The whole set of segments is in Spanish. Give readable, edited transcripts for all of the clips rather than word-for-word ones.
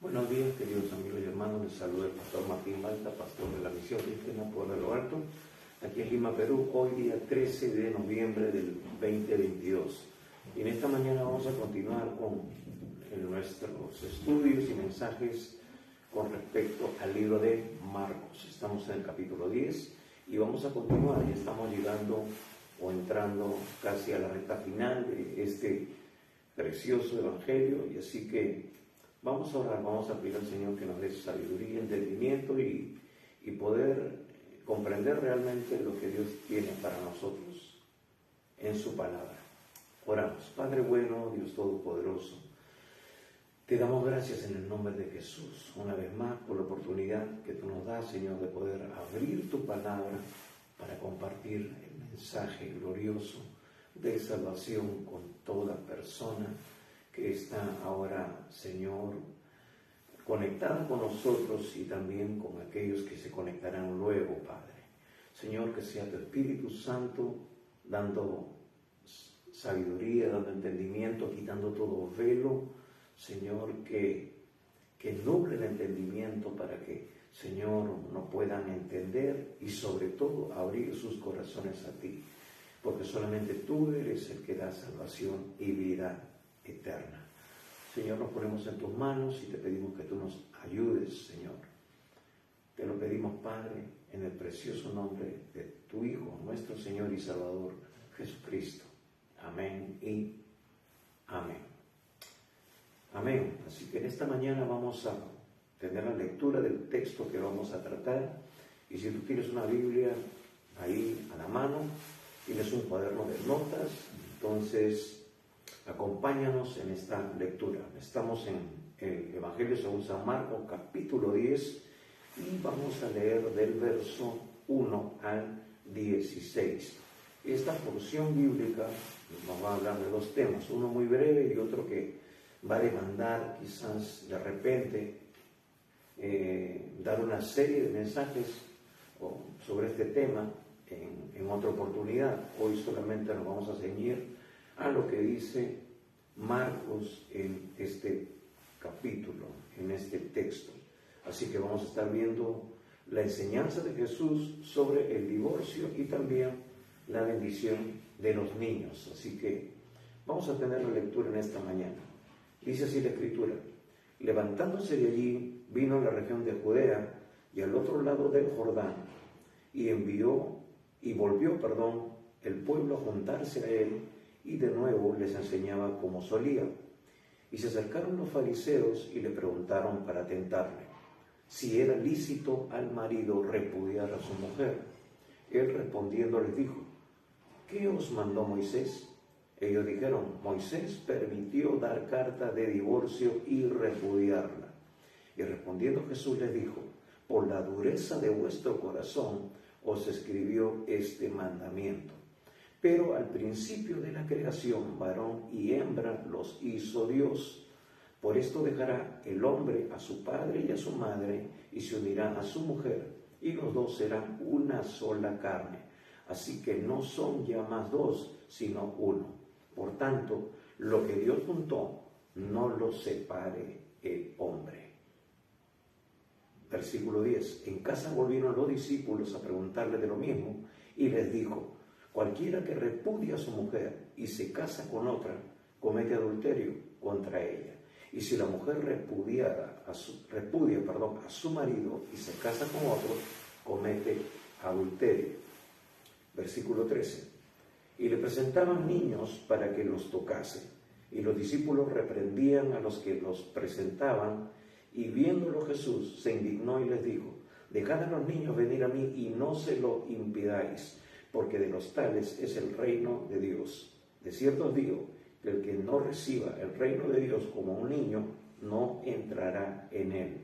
Buenos días, queridos amigos y hermanos. Les saluda el pastor Martín Malta, pastor de la Misión Cristiana Pueblo de lo Alto, aquí en Lima, Perú, hoy día 13 de noviembre del 2022. Y en esta mañana vamos a continuar con nuestros estudios y mensajes con respecto al libro de Marcos. Estamos en el capítulo 10 y vamos a continuar. Ya estamos llegando o entrando casi a la recta final de este precioso evangelio, y así que vamos a orar, vamos a pedir al Señor que nos dé sabiduría, entendimiento y poder comprender realmente lo que Dios tiene para nosotros en su palabra. Oramos. Padre bueno, Dios Todopoderoso, te damos gracias en el nombre de Jesús, una vez más por la oportunidad que tú nos das, Señor, de poder abrir tu palabra para compartir el mensaje glorioso de salvación con toda persona que está ahora, Señor, conectada con nosotros y también con aquellos que se conectarán luego, Padre. Señor, que sea tu Espíritu Santo dando sabiduría, dando entendimiento, quitando todo velo, Señor, que nuble el entendimiento para que, Señor, no puedan entender y sobre todo abrir sus corazones a ti, porque solamente tú eres el que da salvación y vida eterna. Señor, nos ponemos en tus manos y te pedimos que tú nos ayudes, Señor. Te lo pedimos, Padre, en el precioso nombre de tu Hijo, nuestro Señor y Salvador, Jesucristo. Amén y amén. Amén. Así que en esta mañana vamos a tener la lectura del texto que vamos a tratar. Y si tú tienes una Biblia ahí a la mano, tienes un cuaderno de notas, entonces acompáñanos en esta lectura. Estamos en el Evangelio según San Marcos, capítulo 10, y vamos a leer del verso 1 al 16. Esta porción bíblica nos va a hablar de dos temas, uno muy breve y otro que va a demandar quizás de repente dar una serie de mensajes sobre este tema en otra oportunidad. Hoy solamente nos vamos a ceñir a lo que dice Marcos en este capítulo, en este texto. Así que vamos a estar viendo la enseñanza de Jesús sobre el divorcio y también la bendición de los niños. Así que vamos a tener la lectura en esta mañana. Dice así la Escritura: levantándose de allí, vino a la región de Judea y al otro lado del Jordán, y volvió el pueblo a juntarse a él, y de nuevo les enseñaba como solía. Y se acercaron los fariseos y le preguntaron para tentarle si era lícito al marido repudiar a su mujer. Él respondiendo les dijo: ¿qué os mandó Moisés? Ellos dijeron: Moisés permitió dar carta de divorcio y repudiarla. Y respondiendo Jesús les dijo: por la dureza de vuestro corazón os escribió este mandamiento. Pero al principio de la creación, varón y hembra los hizo Dios. Por esto dejará el hombre a su padre y a su madre, y se unirá a su mujer, y los dos serán una sola carne. Así que no son ya más dos, sino uno. Por tanto, lo que Dios juntó, no lo separe el hombre. Versículo 10. En casa volvieron los discípulos a preguntarle de lo mismo, y les dijo: cualquiera que repudia a su mujer y se casa con otra, comete adulterio contra ella. Y si la mujer repudia a su marido y se casa con otro, comete adulterio. Versículo 13. Y le presentaban niños para que los tocase. Y los discípulos reprendían a los que los presentaban. Y viéndolo Jesús se indignó y les dijo: dejad a los niños venir a mí y no se lo impidáis, porque de los tales es el reino de Dios. De cierto os digo que el que no reciba el reino de Dios como un niño, no entrará en él.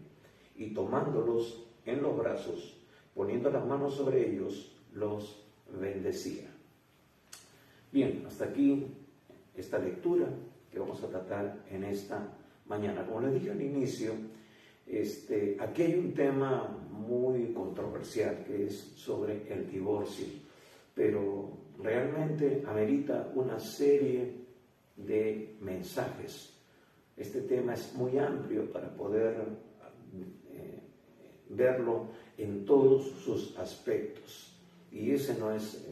Y tomándolos en los brazos, poniendo las manos sobre ellos, los bendecía. Bien, hasta aquí esta lectura que vamos a tratar en esta mañana. Como les dije al inicio, aquí hay un tema muy controversial que es sobre el divorcio, pero realmente amerita una serie de mensajes Este tema es muy amplio para poder verlo en todos sus aspectos. Y ese no es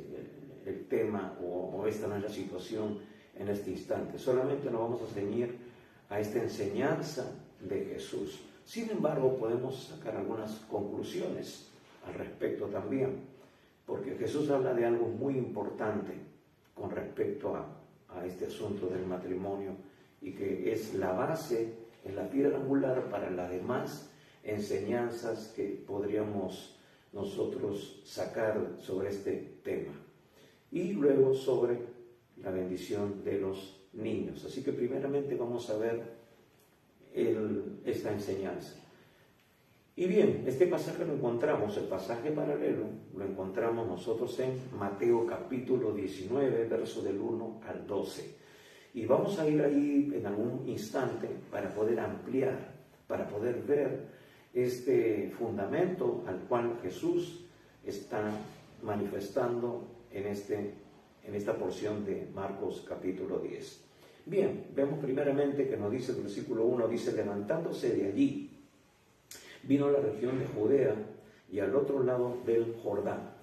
el tema o esta no es la situación en este instante. Solamente nos vamos a ceñir a esta enseñanza de Jesús. Sin embargo, podemos sacar algunas conclusiones al respecto también, porque Jesús habla de algo muy importante con respecto a este asunto del matrimonio y que es la base, es la piedra angular para las demás enseñanzas que podríamos nosotros sacar sobre este tema. Y luego sobre la bendición de los niños. Así que primeramente vamos a ver esta enseñanza. Y bien, este pasaje lo encontramos, el pasaje paralelo, lo encontramos nosotros en Mateo capítulo 19, verso del 1 al 12. Y vamos a ir ahí en algún instante para poder ampliar, para poder ver este fundamento al cual Jesús está manifestando en esta porción de Marcos capítulo 10. Bien, vemos primeramente que nos dice el versículo 1, dice, levantándose de allí, vino a la región de Judea y al otro lado del Jordán,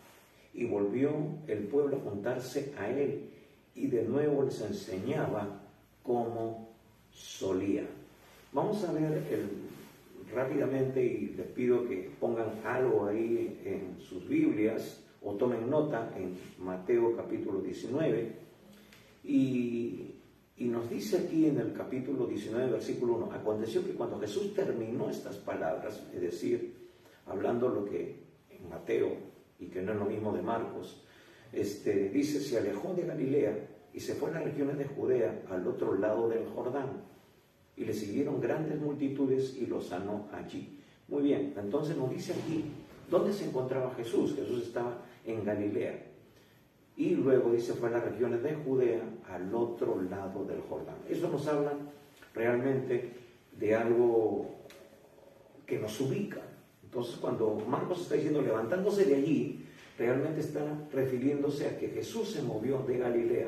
y volvió el pueblo a juntarse a él, y de nuevo les enseñaba como solía. Vamos a ver rápidamente, y les pido que pongan algo ahí en sus Biblias, o tomen nota en Mateo capítulo 19, y nos dice aquí en el capítulo 19, versículo 1, aconteció que cuando Jesús terminó estas palabras, es decir, hablando lo que en Mateo, y que no es lo mismo de Marcos, dice, se alejó de Galilea y se fue a las regiones de Judea, al otro lado del Jordán, y le siguieron grandes multitudes y lo sanó allí. Muy bien, entonces nos dice aquí, ¿dónde se encontraba Jesús? Jesús estaba en Galilea. Y luego dice, fue a las regiones de Judea, al otro lado del Jordán. Eso nos habla realmente de algo que nos ubica. Entonces, cuando Marcos está diciendo, levantándose de allí, realmente está refiriéndose a que Jesús se movió de Galilea.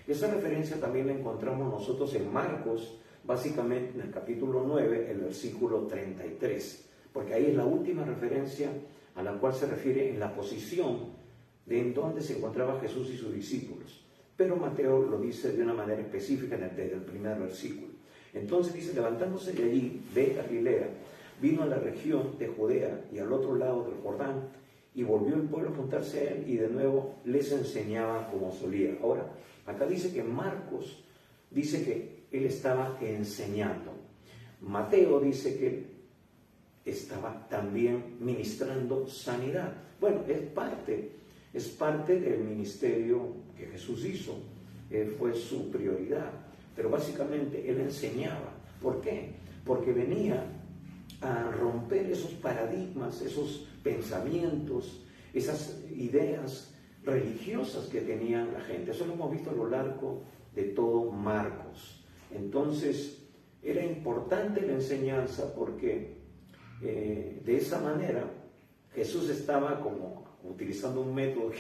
Esa referencia también la encontramos nosotros en Marcos, básicamente en el capítulo 9, el versículo 33, porque ahí es la última referencia a la cual se refiere en la posición de en dónde se encontraba Jesús y sus discípulos. Pero Mateo lo dice de una manera específica desde el primer versículo. Entonces dice, levantándose de allí, de Galilea, vino a la región de Judea y al otro lado del Jordán, y volvió el pueblo a juntarse a él, y de nuevo les enseñaba como solía. Ahora, acá dice que Marcos dice que él estaba enseñando. Mateo dice que él estaba también ministrando sanidad. Bueno, es parte del ministerio que Jesús hizo, fue su prioridad, pero básicamente él enseñaba. ¿Por qué? Porque venía a romper esos paradigmas, esos pensamientos, esas ideas religiosas que tenía la gente. Eso lo hemos visto a lo largo de todo Marcos. Entonces, era importante la enseñanza porque de esa manera Jesús estaba como utilizando un método,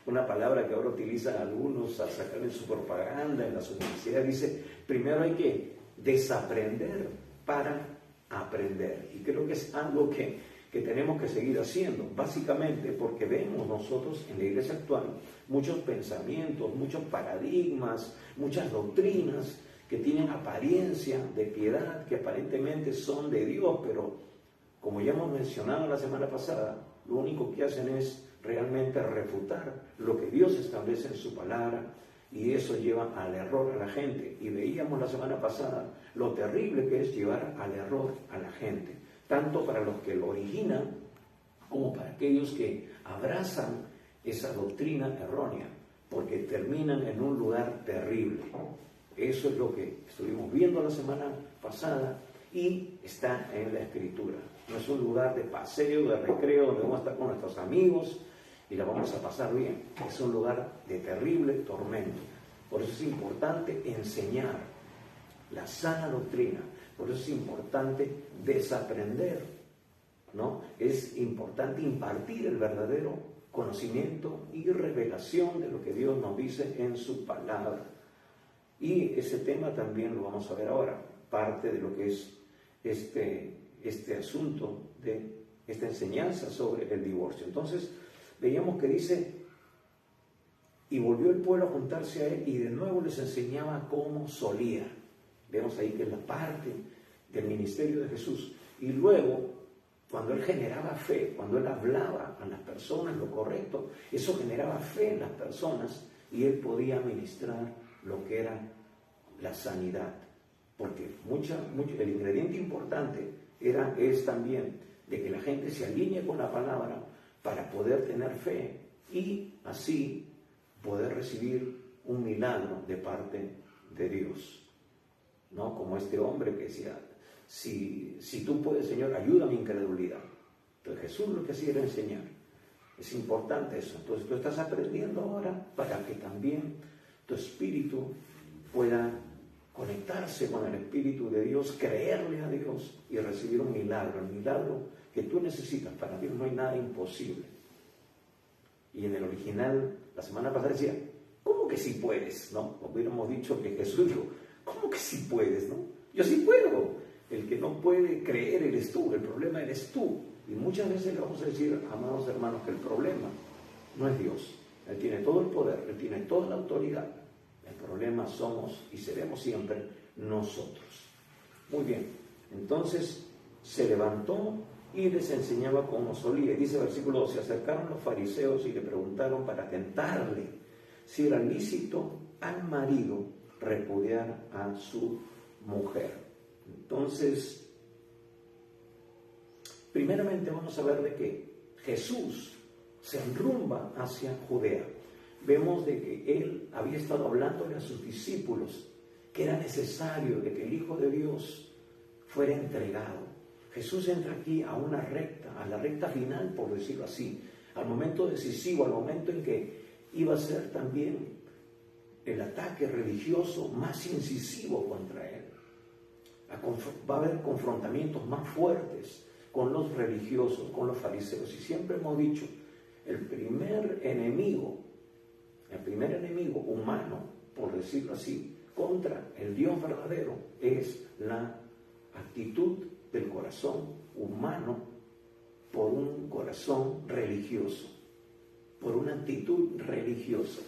una palabra que ahora utilizan algunos a sacar en su propaganda, en las universidades, dice, primero hay que desaprender para aprender. Y creo que es algo que tenemos que seguir haciendo, básicamente porque vemos nosotros en la iglesia actual muchos pensamientos, muchos paradigmas, muchas doctrinas que tienen apariencia de piedad, que aparentemente son de Dios, pero como ya hemos mencionado la semana pasada, lo único que hacen es realmente refutar lo que Dios establece en su palabra, y eso lleva al error a la gente. Y veíamos la semana pasada lo terrible que es llevar al error a la gente, tanto para los que lo originan como para aquellos que abrazan esa doctrina errónea, porque terminan en un lugar terrible. Eso es lo que estuvimos viendo la semana pasada y está en la Escritura. No es un lugar de paseo, de recreo, donde vamos a estar con nuestros amigos y la vamos a pasar bien. Es un lugar de terrible tormento. Por eso es importante enseñar la sana doctrina. Por eso es importante desaprender, ¿no? Es importante impartir el verdadero conocimiento y revelación de lo que Dios nos dice en su palabra. Y ese tema también lo vamos a ver ahora. parte de lo que es este asunto de esta enseñanza sobre el divorcio. Entonces, veíamos que dice, y volvió el pueblo a juntarse a él y de nuevo les enseñaba cómo solía. Vemos ahí que es la parte del ministerio de Jesús. Y luego, cuando él generaba fe, cuando él hablaba a las personas lo correcto, eso generaba fe en las personas y él podía ministrar lo que era la sanidad. Porque el ingrediente importante es también de que la gente se alinee con la palabra para poder tener fe y así poder recibir un milagro de parte de Dios. ¿No? Como este hombre que decía, si tú puedes, Señor, ayuda a mi incredulidad. Entonces Jesús lo que hacía era enseñar. Es importante eso. Entonces tú estás aprendiendo ahora para que también tu espíritu pueda conectarse con el Espíritu de Dios, creerle a Dios y recibir un milagro, el milagro que tú necesitas. Para Dios no hay nada imposible. Y en el original, la semana pasada decía, ¿cómo que sí puedes? ¿No? Hubiéramos dicho que Jesús dijo, ¿cómo que sí puedes? ¿No? Yo sí puedo. El que no puede creer eres tú, el problema eres tú. Y muchas veces le vamos a decir, amados hermanos, que el problema no es Dios. Él tiene todo el poder, Él tiene toda la autoridad. El problema somos y seremos siempre nosotros. Muy bien, entonces se levantó y les enseñaba como solía. Y dice el versículo 2, se acercaron los fariseos y le preguntaron para tentarle si era lícito al marido repudiar a su mujer. Entonces, primeramente vamos a ver de que Jesús se enrumba hacia Judea. Vemos de que él había estado hablándole a sus discípulos que era necesario de que el Hijo de Dios fuera entregado. Jesús entra aquí a una recta, a la recta final, por decirlo así, al momento decisivo, al momento en que iba a ser también el ataque religioso más incisivo contra él. Va a haber confrontamientos más fuertes con los religiosos, con los fariseos. Y siempre hemos dicho, el primer enemigo humano, por decirlo así, contra el Dios verdadero, es la actitud del corazón humano por un corazón religioso, por una actitud religiosa.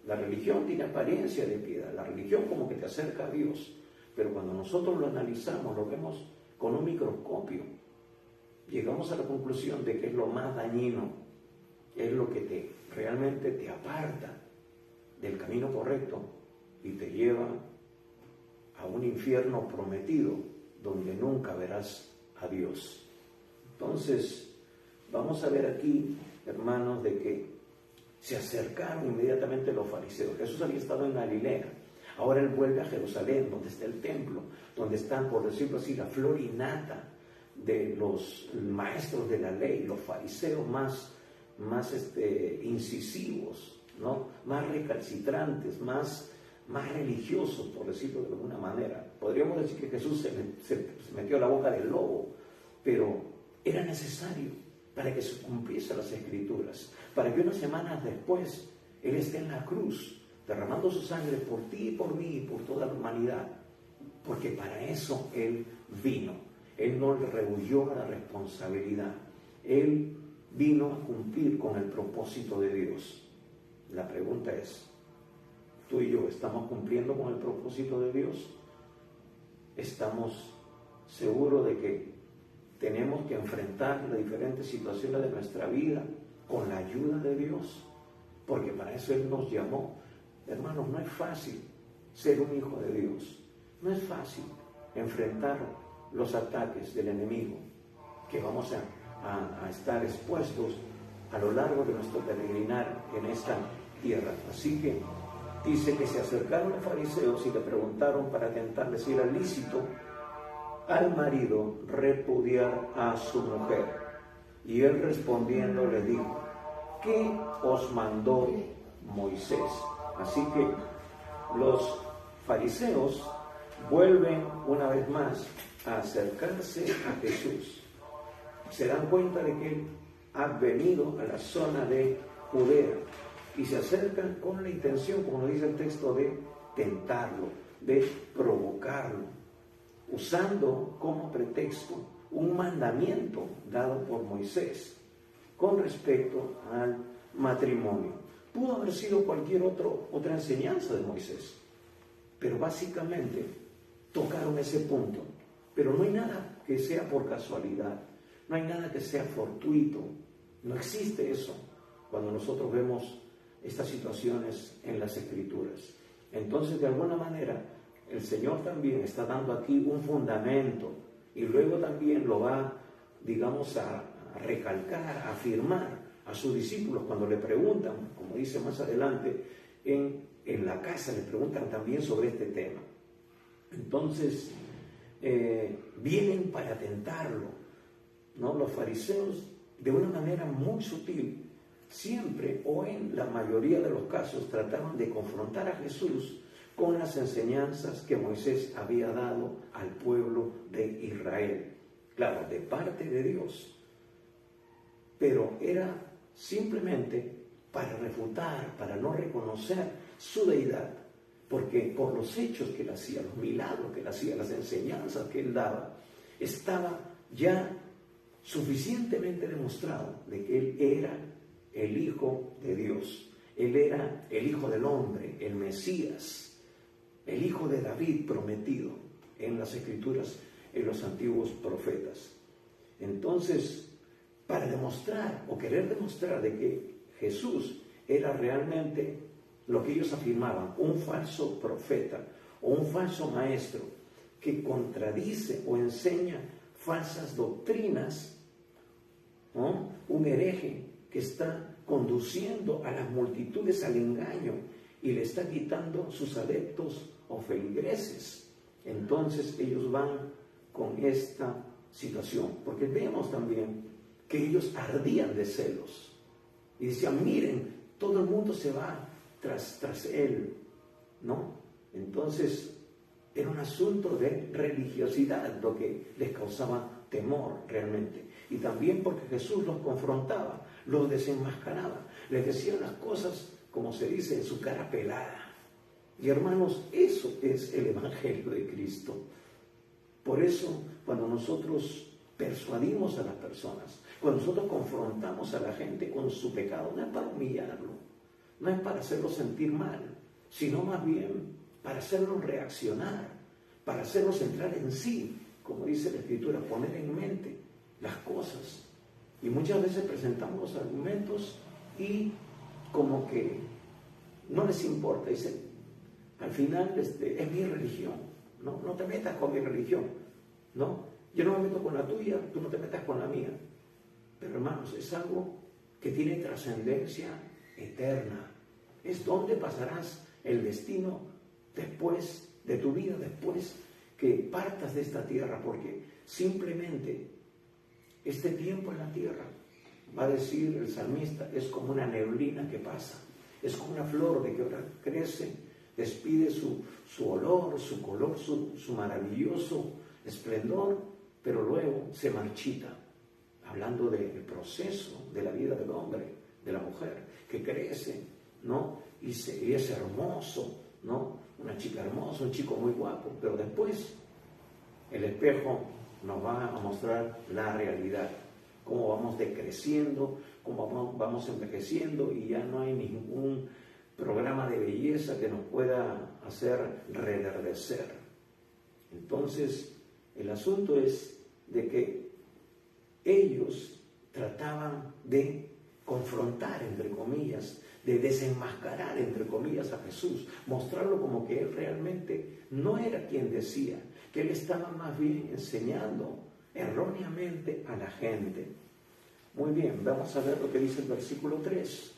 La religión tiene apariencia de piedad, la religión como que te acerca a Dios, pero cuando nosotros lo analizamos, lo vemos con un microscopio, llegamos a la conclusión de que es lo más dañino, es lo que realmente te aparta del camino correcto y te lleva a un infierno prometido donde nunca verás a Dios. Entonces, vamos a ver aquí, hermanos, de que se acercaron inmediatamente los fariseos. Jesús había estado en Galilea, ahora él vuelve a Jerusalén, donde está el templo, donde están, por decirlo así, la flor y nata de los maestros de la ley, los fariseos más incisivos, ¿no? Más recalcitrantes, más religiosos, por decirlo de alguna manera. Podríamos decir que Jesús se metió a la boca del lobo, pero era necesario para que se cumpliesen las Escrituras, para que unas semanas después Él esté en la cruz, derramando su sangre por ti y por mí y por toda la humanidad, porque para eso Él vino. Él no le rehuyó a la responsabilidad. Él vino a cumplir con el propósito de Dios. La pregunta es, ¿tú y yo estamos cumpliendo con el propósito de Dios? ¿Estamos seguros de que tenemos que enfrentar las diferentes situaciones de nuestra vida con la ayuda de Dios? Porque para eso Él nos llamó. Hermanos, no es fácil ser un hijo de Dios. No es fácil enfrentar los ataques del enemigo que vamos a estar expuestos a lo largo de nuestro peregrinar en esta tierra. Así que dice que se acercaron los fariseos y le preguntaron para tentarle si era lícito al marido repudiar a su mujer. Y él respondiendo le dijo, ¿qué os mandó Moisés? Así que los fariseos vuelven una vez más a acercarse a Jesús. Se dan cuenta de que Él ha venido a la zona de Judea y se acercan con la intención, como dice el texto, de tentarlo, de provocarlo, usando como pretexto un mandamiento dado por Moisés con respecto al matrimonio. Pudo haber sido cualquier otra enseñanza de Moisés, pero básicamente tocaron ese punto. Pero no hay nada que sea por casualidad, no hay nada que sea fortuito, no existe eso cuando nosotros vemos estas situaciones en las Escrituras. Entonces, de alguna manera, el Señor también está dando aquí un fundamento y luego también lo va, digamos, a recalcar, a afirmar a sus discípulos cuando le preguntan, como dice más adelante, en la casa le preguntan también sobre este tema. Entonces, vienen para tentarlo, ¿no? Los fariseos, de una manera muy sutil, siempre o en la mayoría de los casos trataban de confrontar a Jesús con las enseñanzas que Moisés había dado al pueblo de Israel. Claro, de parte de Dios, pero era simplemente para refutar, para no reconocer su deidad, porque por los hechos que él hacía, los milagros que él hacía, las enseñanzas que él daba, estaba ya suficientemente demostrado de que él era el Hijo de Dios, él era el Hijo del Hombre, el Mesías, el Hijo de David prometido en las Escrituras, en los antiguos profetas. Entonces, para demostrar o querer demostrar de que Jesús era realmente lo que ellos afirmaban, un falso profeta o un falso maestro que contradice o enseña falsas doctrinas, ¿no? Un hereje que está conduciendo a las multitudes al engaño y le está quitando sus adeptos o feligreses. Entonces ellos van con esta situación, porque vemos también que ellos ardían de celos y decían, miren, todo el mundo se va tras él, ¿no? Entonces era un asunto de religiosidad lo que les causaba temor realmente, y también porque Jesús los confrontaba, los desenmascaraba, les decía las cosas, como se dice, en su cara pelada. Y hermanos, eso es el Evangelio de Cristo. Por eso, cuando nosotros persuadimos a las personas, cuando nosotros confrontamos a la gente con su pecado, no es para humillarlo, no es para hacerlo sentir mal, sino más bien para hacerlo reaccionar, para hacerlos entrar en sí, como dice la Escritura, poner en mente las cosas. Y muchas veces presentamos los argumentos y como que no les importa, dicen, al final es mi religión, no te metas con mi religión, ¿no? Yo no me meto con la tuya, tú no te metas con la mía. Pero hermanos, es algo que tiene trascendencia eterna. Es donde pasarás el destino después de tu vida, después que partas de esta tierra, porque simplemente este tiempo en la tierra, va a decir el salmista, es como una neblina que pasa, es como una flor de que ahora crece, despide su olor, su color, su maravilloso esplendor, pero luego se marchita, hablando del proceso de la vida del hombre, de la mujer, que crece, ¿no? Y es hermoso, ¿no? Una chica hermosa, un chico muy guapo, pero después el espejo nos va a mostrar la realidad, cómo vamos decreciendo, cómo vamos envejeciendo y ya no hay ningún programa de belleza que nos pueda hacer reverdecer. Entonces, el asunto es de que ellos trataban de confrontar, entre comillas, de desenmascarar, entre comillas, a Jesús, mostrarlo como que él realmente no era quien decía, que él estaba más bien enseñando erróneamente a la gente. Muy bien, vamos a ver lo que dice el versículo 3.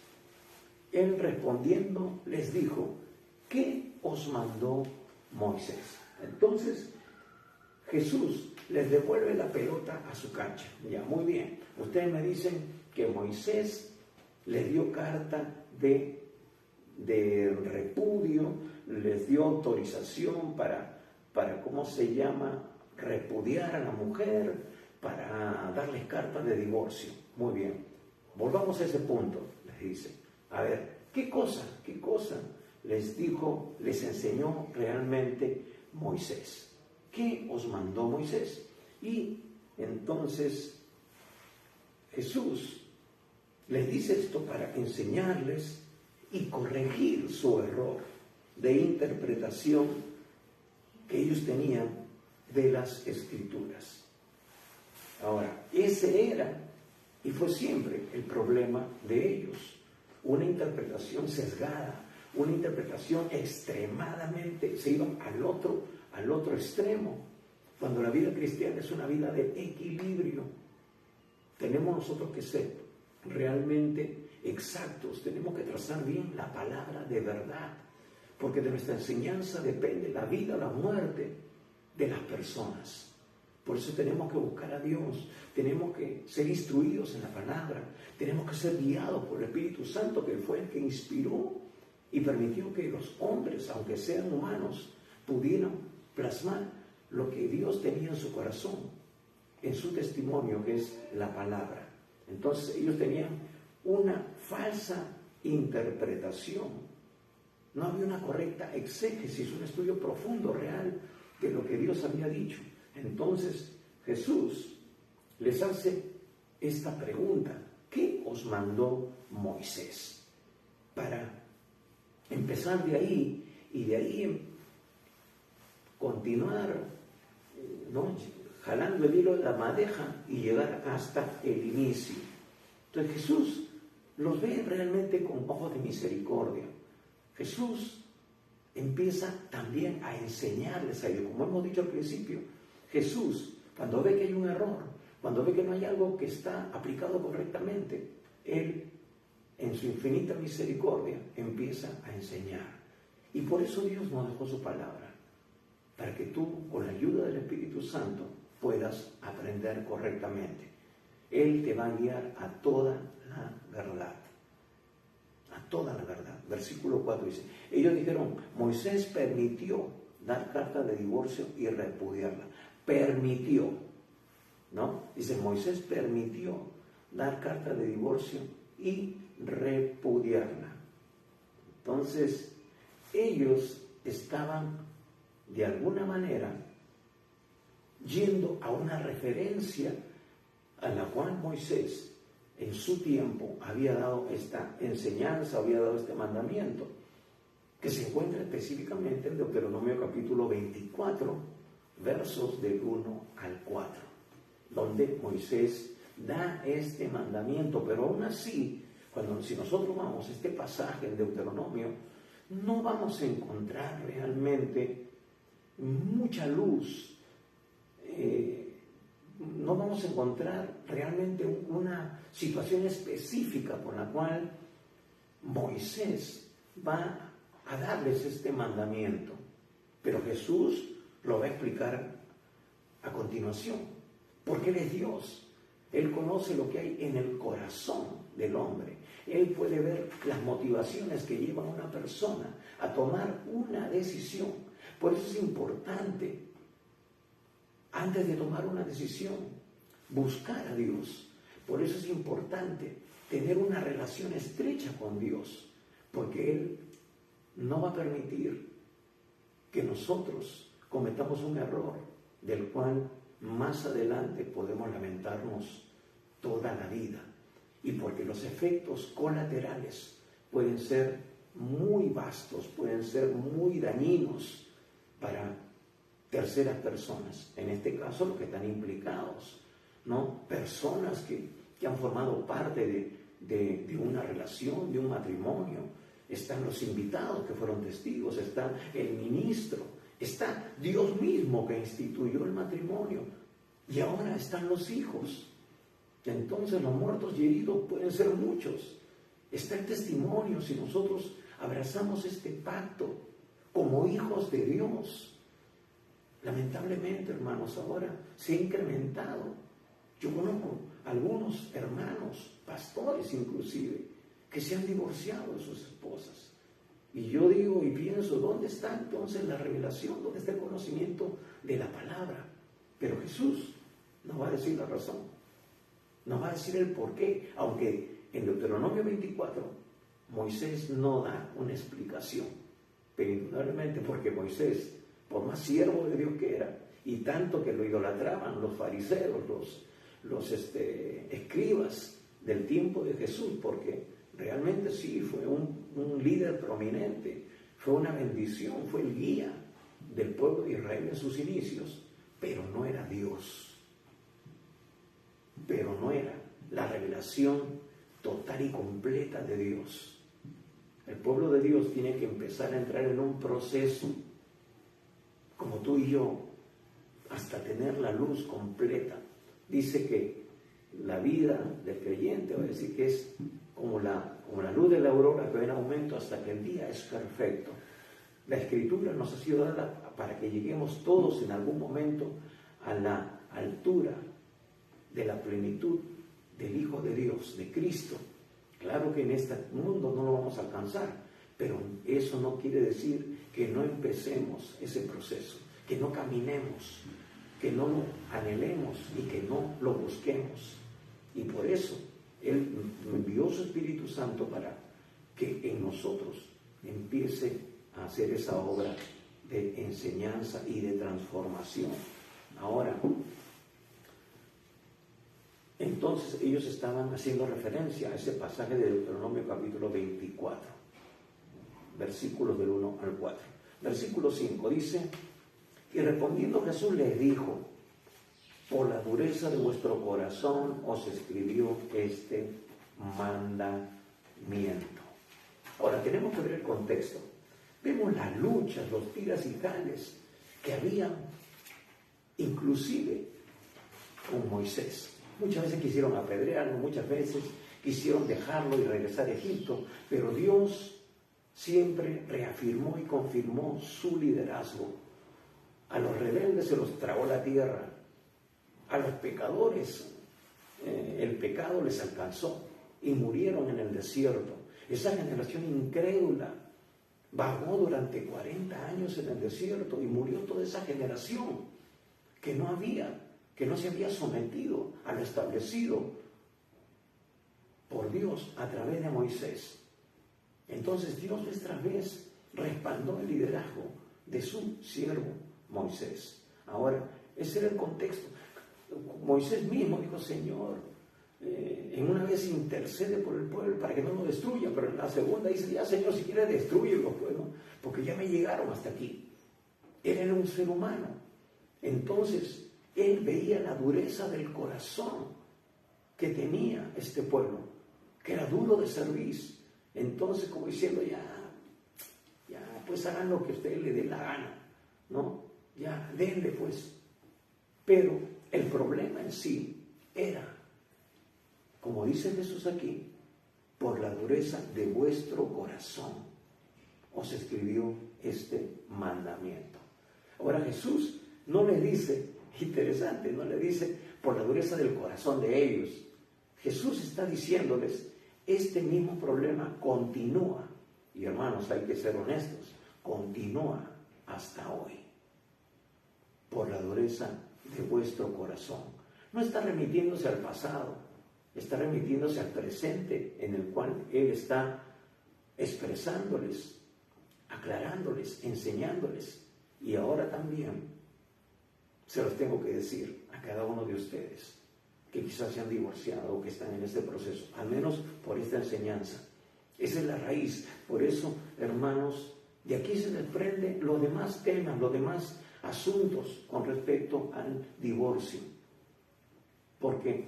Él respondiendo les dijo, ¿qué os mandó Moisés? Entonces Jesús les devuelve la pelota a su cancha. Ya, muy bien. Ustedes me dicen que Moisés les dio carta de repudio, les dio autorización para ¿cómo se llama?, repudiar a la mujer, para darles carta de divorcio. Muy bien. Volvamos a ese punto, les dice. A ver, ¿qué cosa les dijo, les enseñó realmente Moisés? ¿qué os mandó Moisés? Y entonces Jesús les dice esto para enseñarles y corregir su error de interpretación que ellos tenían de las Escrituras. Ahora, ese era y fue siempre el problema de ellos, una interpretación sesgada, una interpretación extremadamente, se iban al otro extremo, cuando la vida cristiana es una vida de equilibrio. Tenemos nosotros que ser realmente exactos, tenemos que trazar bien la palabra de verdad, porque de nuestra enseñanza depende la vida, la muerte de las personas. Por eso tenemos que buscar a Dios, tenemos que ser instruidos en la palabra, tenemos que ser guiados por el Espíritu Santo, que fue el que inspiró y permitió que los hombres, aunque sean humanos, pudieran plasmar lo que Dios tenía en su corazón, en su testimonio, que es la palabra. Entonces ellos tenían una falsa interpretación, no había una correcta exégesis, un estudio profundo, real, de lo que Dios había dicho. Entonces Jesús les hace esta pregunta: ¿qué os mandó Moisés? Para empezar de ahí y de ahí continuar, ¿no?, jalando el hilo de la madeja y llegar hasta el inicio. Entonces Jesús los ve realmente con ojos de misericordia. Jesús empieza también a enseñarles a ellos, como hemos dicho al principio. Jesús, cuando ve que hay un error, cuando ve que no hay algo que está aplicado correctamente, Él, en su infinita misericordia, empieza a enseñar. Y por eso Dios nos dejó su palabra, para que tú, con la ayuda del Espíritu Santo, puedas aprender correctamente. Él te va a guiar a toda la verdad. A toda la verdad. Versículo 4 dice: ellos dijeron, Moisés permitió dar carta de divorcio y repudiarla. Permitió, ¿no? Dice, Moisés permitió dar carta de divorcio y repudiarla. Entonces, ellos estaban de alguna manera yendo a una referencia a la cual Moisés en su tiempo había dado esta enseñanza, había dado este mandamiento, que se encuentra específicamente en Deuteronomio capítulo 24, versos del 1 al 4, donde Moisés da este mandamiento. Pero aún así, si nosotros vamos a este pasaje en Deuteronomio, no vamos a encontrar realmente mucha luz, no vamos a encontrar realmente una situación específica por la cual Moisés va a darles este mandamiento. Pero Jesús lo va a explicar a continuación, porque Él es Dios. Él conoce lo que hay en el corazón del hombre. Él puede ver las motivaciones que llevan a una persona a tomar una decisión. Por eso es importante, antes de tomar una decisión, buscar a Dios. Por eso es importante tener una relación estrecha con Dios, porque Él no va a permitir que nosotros cometamos un error del cual más adelante podemos lamentarnos toda la vida, y porque los efectos colaterales pueden ser muy vastos, pueden ser muy dañinos para terceras personas, en este caso los que están implicados, ¿no? Personas que han formado parte de una relación, de un matrimonio. Están los invitados que fueron testigos, está el ministro, está Dios mismo que instituyó el matrimonio, y ahora están los hijos. Entonces los muertos y heridos pueden ser muchos. Está el testimonio si nosotros abrazamos este pacto como hijos de Dios. Lamentablemente, hermanos, ahora se ha incrementado. Yo conozco algunos hermanos, pastores inclusive, que se han divorciado de sus esposas. Y yo digo y pienso, ¿dónde está entonces la revelación? ¿Dónde está el conocimiento de la palabra? Pero Jesús nos va a decir la razón, nos va a decir el por qué, aunque en Deuteronomio 24 Moisés no da una explicación, pero indudablemente porque Moisés, por más siervo de Dios que era, y tanto que lo idolatraban los fariseos, los escribas del tiempo de Jesús, porque realmente sí, fue un líder prominente, fue una bendición, fue el guía del pueblo de Israel en sus inicios, pero no era Dios, pero no era la revelación total y completa de Dios. El pueblo de Dios tiene que empezar a entrar en un proceso, como tú y yo, hasta tener la luz completa. Dice que la vida del creyente, va a decir que es como la luz de la aurora que va en aumento hasta que el día es perfecto. La Escritura nos ha sido dada para que lleguemos todos en algún momento a la altura de la plenitud del Hijo de Dios, de Cristo. Claro que en este mundo no lo vamos a alcanzar, pero eso no quiere decir que no empecemos ese proceso, que no caminemos, que no lo anhelemos y que no lo busquemos. Y por eso Él envió su Espíritu Santo para que en nosotros empiece a hacer esa obra de enseñanza y de transformación. Ahora, entonces ellos estaban haciendo referencia a ese pasaje de Deuteronomio capítulo 24, versículos del 1 al 4. Versículo 5 dice: y respondiendo Jesús les dijo: por la dureza de vuestro corazón os escribió este mandamiento. Ahora tenemos que ver el contexto. Vemos las luchas, los tiras y jales que había inclusive con Moisés. Muchas veces quisieron apedrearlo, muchas veces quisieron dejarlo y regresar a Egipto, pero Dios siempre reafirmó y confirmó su liderazgo. A los rebeldes se los tragó la tierra, a los pecadores el pecado les alcanzó y murieron en el desierto. Esa generación incrédula vagó durante 40 años en el desierto y murió toda esa generación que no se había sometido a lo establecido por Dios a través de Moisés. Entonces Dios otra vez respaldó el liderazgo de su siervo Moisés. Ahora, ese era el contexto. Moisés mismo dijo: Señor, en una vez intercede por el pueblo para que no lo destruya, pero en la segunda dice: ya, Señor, si quieres destrúyelo, pues, ¿no? Porque ya me llegaron hasta aquí. Él era un ser humano. Entonces él veía la dureza del corazón que tenía este pueblo, que era duro de servir. Entonces, como diciendo: ya, pues hagan lo que a ustedes le dé la gana, ¿no? Ya, denle pues. Pero el problema en sí era, como dice Jesús aquí: por la dureza de vuestro corazón os escribió este mandamiento. Ahora Jesús no le dice, interesante, no le dice por la dureza del corazón de ellos. Jesús está diciéndoles: este mismo problema continúa, y hermanos, hay que ser honestos, continúa hasta hoy, por la dureza de vuestro corazón. No está remitiéndose al pasado, está remitiéndose al presente, en el cual Él está expresándoles, aclarándoles, enseñándoles. Y ahora también se los tengo que decir a cada uno de ustedes que quizás se han divorciado o que están en este proceso, al menos por esta enseñanza. Esa es la raíz. Por eso, hermanos, de aquí se desprende los demás temas, los demás asuntos con respecto al divorcio. Porque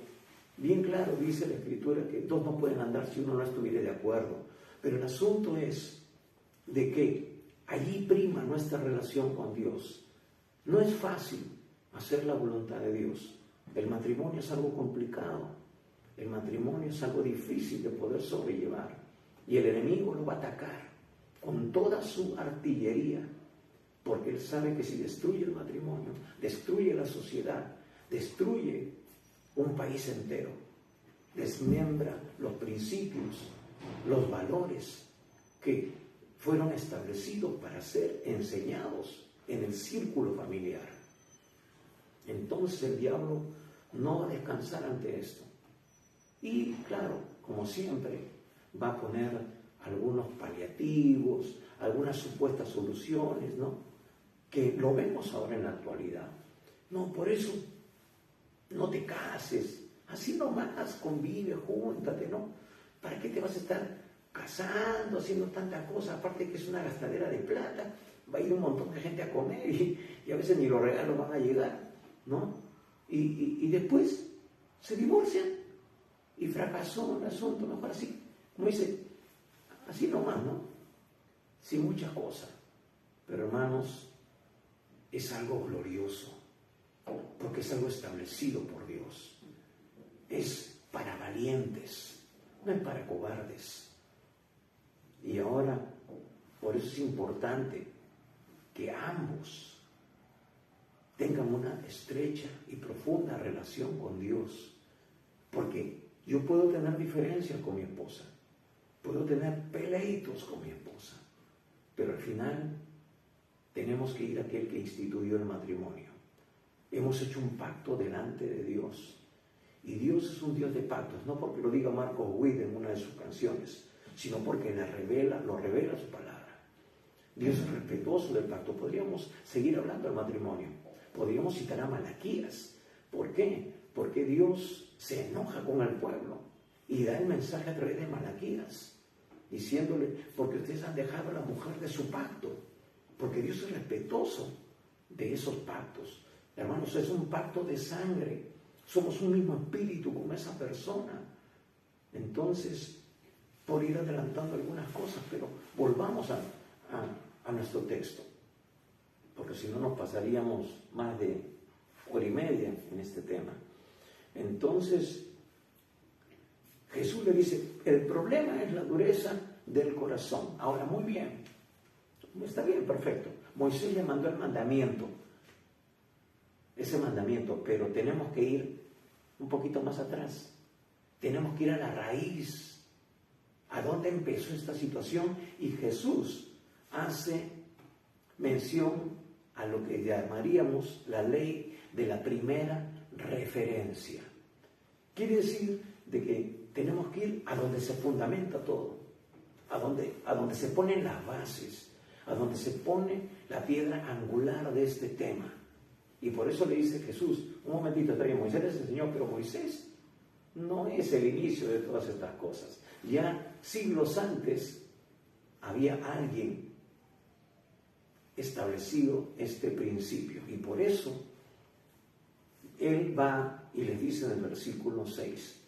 bien claro dice la Escritura que dos no pueden andar si uno no estuviera de acuerdo. Pero el asunto es de que allí prima nuestra relación con Dios. No es fácil hacer la voluntad de Dios. El matrimonio es algo complicado. El matrimonio es algo difícil de poder sobrellevar. Y el enemigo lo va a atacar con toda su artillería, porque él sabe que si destruye el matrimonio, destruye la sociedad, destruye un país entero, desmembra los principios, los valores que fueron establecidos para ser enseñados en el círculo familiar. Entonces el diablo no va a descansar ante esto. Y claro, como siempre, va a poner algunos paliativos, algunas supuestas soluciones, ¿no? Que lo vemos ahora en la actualidad. No, por eso no te cases. Así nomás, convive, júntate, ¿no? ¿Para qué te vas a estar casando, haciendo tanta cosa? Aparte que es una gastadera de plata. Va a ir un montón de gente a comer y a veces ni los regalos van a llegar, ¿no? Y después se divorcian y fracasó el asunto, mejor así. Como dice, así nomás, ¿no? Sin muchas cosas. Pero hermanos, es algo glorioso, porque es algo establecido por Dios. Es para valientes, no es para cobardes. Y ahora, por eso es importante que ambos tengan una estrecha y profunda relación con Dios. Porque yo puedo tener diferencias con mi esposa, puedo tener peleitos con mi esposa, pero al final tenemos que ir a aquel que instituyó el matrimonio. Hemos hecho un pacto delante de Dios. Y Dios es un Dios de pactos, no porque lo diga Marcos Witt en una de sus canciones, sino porque lo revela su palabra. Dios es respetuoso del pacto. Podríamos seguir hablando del matrimonio. Podríamos citar a Malaquías. ¿Por qué? Porque Dios se enoja con el pueblo y da el mensaje a través de Malaquías, diciéndole, porque ustedes han dejado a la mujer de su pacto, porque Dios es respetuoso de esos pactos. Hermanos, es un pacto de sangre. Somos un mismo espíritu con esa persona. Entonces, por ir adelantando algunas cosas, pero volvamos a nuestro texto, porque si no nos pasaríamos más de hora y media en este tema. Entonces, Jesús le dice, el problema es la dureza del corazón. Ahora, muy bien, está bien, perfecto. Moisés le mandó el mandamiento, ese mandamiento, pero tenemos que ir un poquito más atrás. Tenemos que ir a la raíz, a dónde empezó esta situación, y Jesús hace mención a lo que llamaríamos la ley de la primera referencia. Quiere decir de que tenemos que ir a donde se fundamenta todo, a donde se ponen las bases, a donde se pone la piedra angular de este tema. Y por eso le dice Jesús, un momentito, está bien, Moisés les enseñó, pero Moisés no es el inicio de todas estas cosas. Ya siglos antes había alguien establecido este principio. Y por eso él va y les dice en el versículo 6,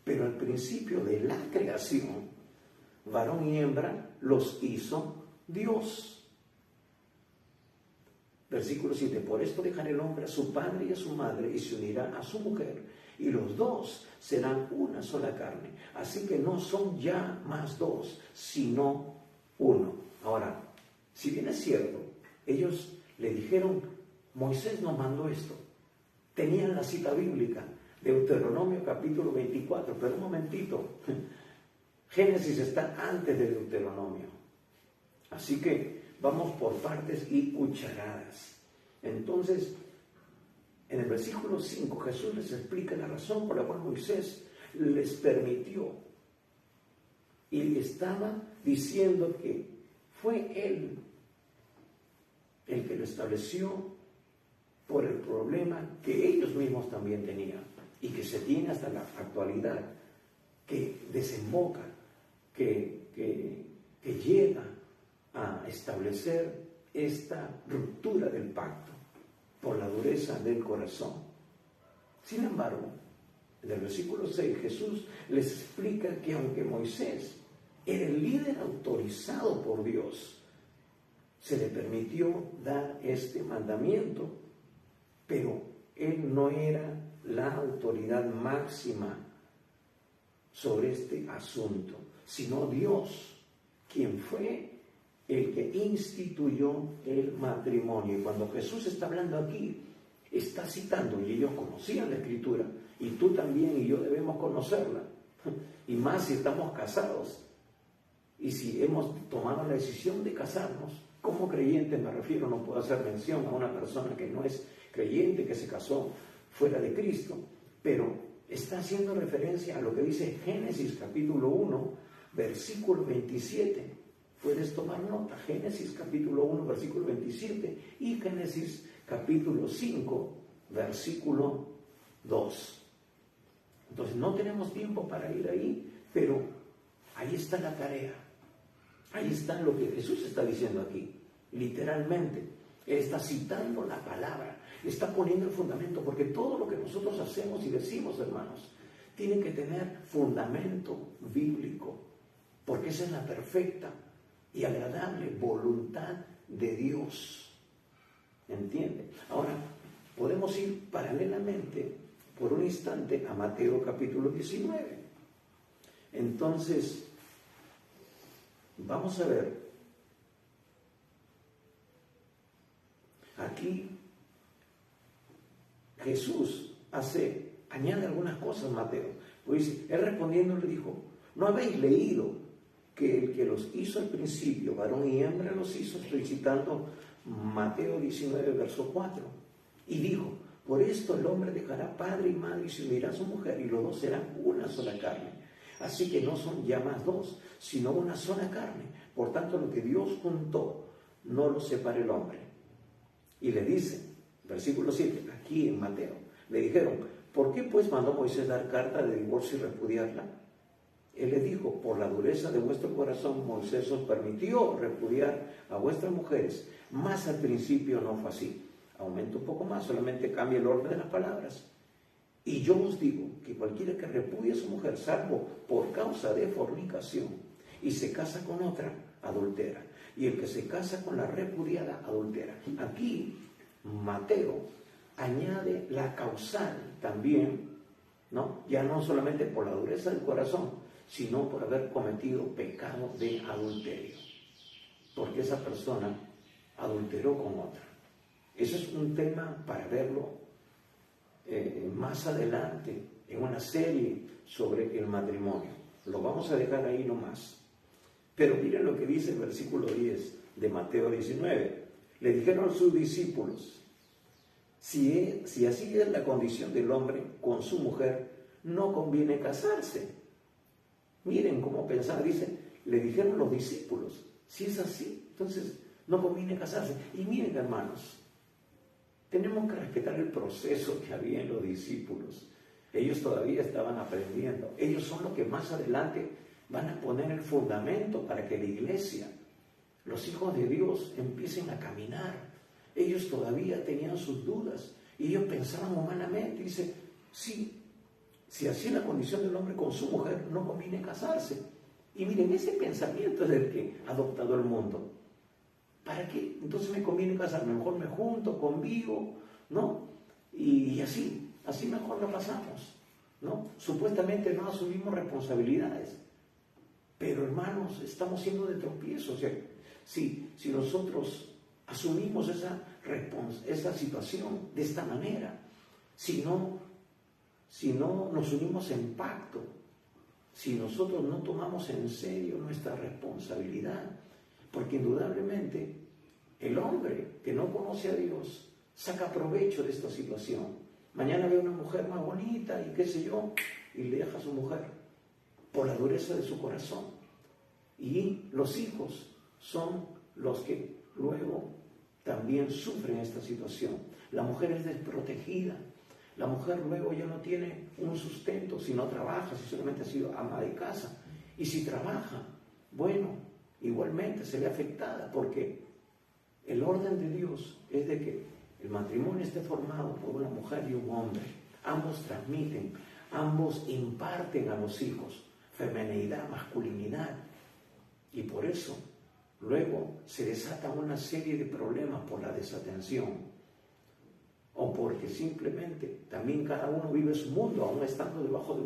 pero al principio de la creación, varón y hembra los hizo Dios. Versículo 7, por esto dejará el hombre a su padre y a su madre y se unirá a su mujer, y los dos serán una sola carne. Así que no son ya más dos, sino uno. Ahora, si bien es cierto, ellos le dijeron, Moisés nos mandó esto. Tenían la cita bíblica, Deuteronomio capítulo 24, pero un momentito, Génesis está antes de Deuteronomio. Así que vamos por partes y cucharadas. Entonces, en el versículo 5, Jesús les explica la razón por la cual Moisés les permitió. Y estaba diciendo que fue él el que lo estableció por el problema que ellos mismos también tenían y que se tiene hasta la actualidad, que desemboca, que llega a establecer esta ruptura del pacto por la dureza del corazón. Sin embargo, en el versículo 6 Jesús les explica que aunque Moisés era el líder autorizado por Dios, se le permitió dar este mandamiento, pero él no era la autoridad máxima sobre este asunto, sino Dios, quien fue el que instituyó el matrimonio. Y cuando Jesús está hablando aquí, está citando, y ellos conocían la Escritura, y tú también y yo debemos conocerla, y más si estamos casados, y si hemos tomado la decisión de casarnos. Como creyente me refiero, no puedo hacer mención a una persona que no es creyente, que se casó fuera de Cristo, pero está haciendo referencia a lo que dice Génesis capítulo 1, versículo 27. Puedes tomar nota, Génesis capítulo 1, versículo 27 y Génesis capítulo 5, versículo 2. Entonces no tenemos tiempo para ir ahí, pero ahí está la tarea. Ahí está lo que Jesús está diciendo aquí, literalmente. Él está citando la palabra, está poniendo el fundamento, porque todo lo que nosotros hacemos y decimos, hermanos, tiene que tener fundamento bíblico, porque esa es la perfecta y agradable voluntad de Dios. ¿Entiende? Ahora, podemos ir paralelamente por un instante a Mateo capítulo 19. Entonces, vamos a ver, aquí Jesús añade algunas cosas, Mateo. Pues dice, él respondiendo le dijo, ¿no habéis leído que el que los hizo al principio, varón y hembra los hizo? Estoy citando Mateo 19, verso 4. Y dijo, por esto el hombre dejará padre y madre y se unirá a su mujer, y los dos serán una sola carne. Así que no son ya más dos, sino una sola carne. Por tanto, lo que Dios juntó, no lo separe el hombre. Y le dice, versículo 7, aquí en Mateo, le dijeron, ¿por qué pues mandó Moisés dar carta de divorcio y repudiarla? Él le dijo, por la dureza de vuestro corazón Moisés os permitió repudiar a vuestras mujeres, mas al principio no fue así. Aumenta un poco más, solamente cambia el orden de las palabras. Y yo os digo que cualquiera que repudie a su mujer, salvo por causa de fornicación, y se casa con otra, adultera. Y el que se casa con la repudiada, adultera. Aquí Mateo añade la causal también, ¿no? Ya no solamente por la dureza del corazón, sino por haber cometido pecado de adulterio. Porque esa persona adulteró con otra. Eso es un tema para verlo más adelante en una serie sobre el matrimonio. Lo vamos a dejar ahí nomás. Pero miren lo que dice el versículo 10 de Mateo 19. Le dijeron a sus discípulos, si así es la condición del hombre con su mujer, no conviene casarse. Miren cómo pensaba, dice, le dijeron los discípulos, si es así, entonces no conviene casarse. Y miren, hermanos, tenemos que respetar el proceso que había en los discípulos. Ellos todavía estaban aprendiendo. Ellos son los que más adelante van a poner el fundamento para que la iglesia, los hijos de Dios, empiecen a caminar. Ellos todavía tenían sus dudas y ellos pensaban humanamente. Dice, sí, si así es la condición del hombre con su mujer, no conviene casarse. Y miren, ese pensamiento es el que ha adoptado el mundo. ¿Para qué? Entonces me conviene casarme, mejor me junto, convivo, ¿no? Y así mejor lo pasamos, ¿no? Supuestamente no asumimos responsabilidades, pero hermanos, estamos siendo de tropiezo. O sea, si nosotros asumimos esa situación de esta manera, si no nos unimos en pacto, si nosotros no tomamos en serio nuestra responsabilidad, porque indudablemente el hombre que no conoce a Dios saca provecho de esta situación. Mañana ve a una mujer más bonita y qué sé yo, y le deja a su mujer por la dureza de su corazón. Y los hijos son los que luego también sufren esta situación. La mujer es desprotegida. La mujer luego ya no tiene un sustento si no trabaja, si solamente ha sido ama de casa. Y si trabaja, bueno, igualmente se ve afectada, porque el orden de Dios es de que el matrimonio esté formado por una mujer y un hombre. Ambos transmiten, ambos imparten a los hijos feminidad, masculinidad. Y por eso luego se desata una serie de problemas por la desatención, o porque simplemente también cada uno vive su mundo, aún estando debajo de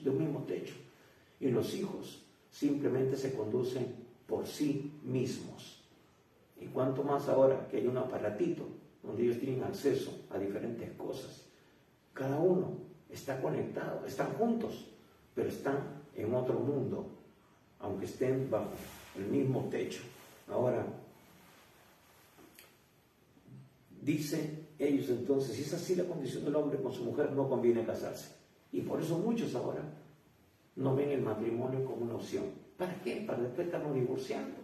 un mismo techo. Y los hijos simplemente se conducen por sí mismos. Y cuanto más ahora que hay un aparatito donde ellos tienen acceso a diferentes cosas. Cada uno está conectado, están juntos, pero están en otro mundo, aunque estén bajo el mismo techo. Ahora, dice ellos entonces, si es así la condición del hombre con su mujer, no conviene casarse. Y por eso muchos ahora no ven el matrimonio como una opción. ¿Para qué? Para después estarnos divorciando.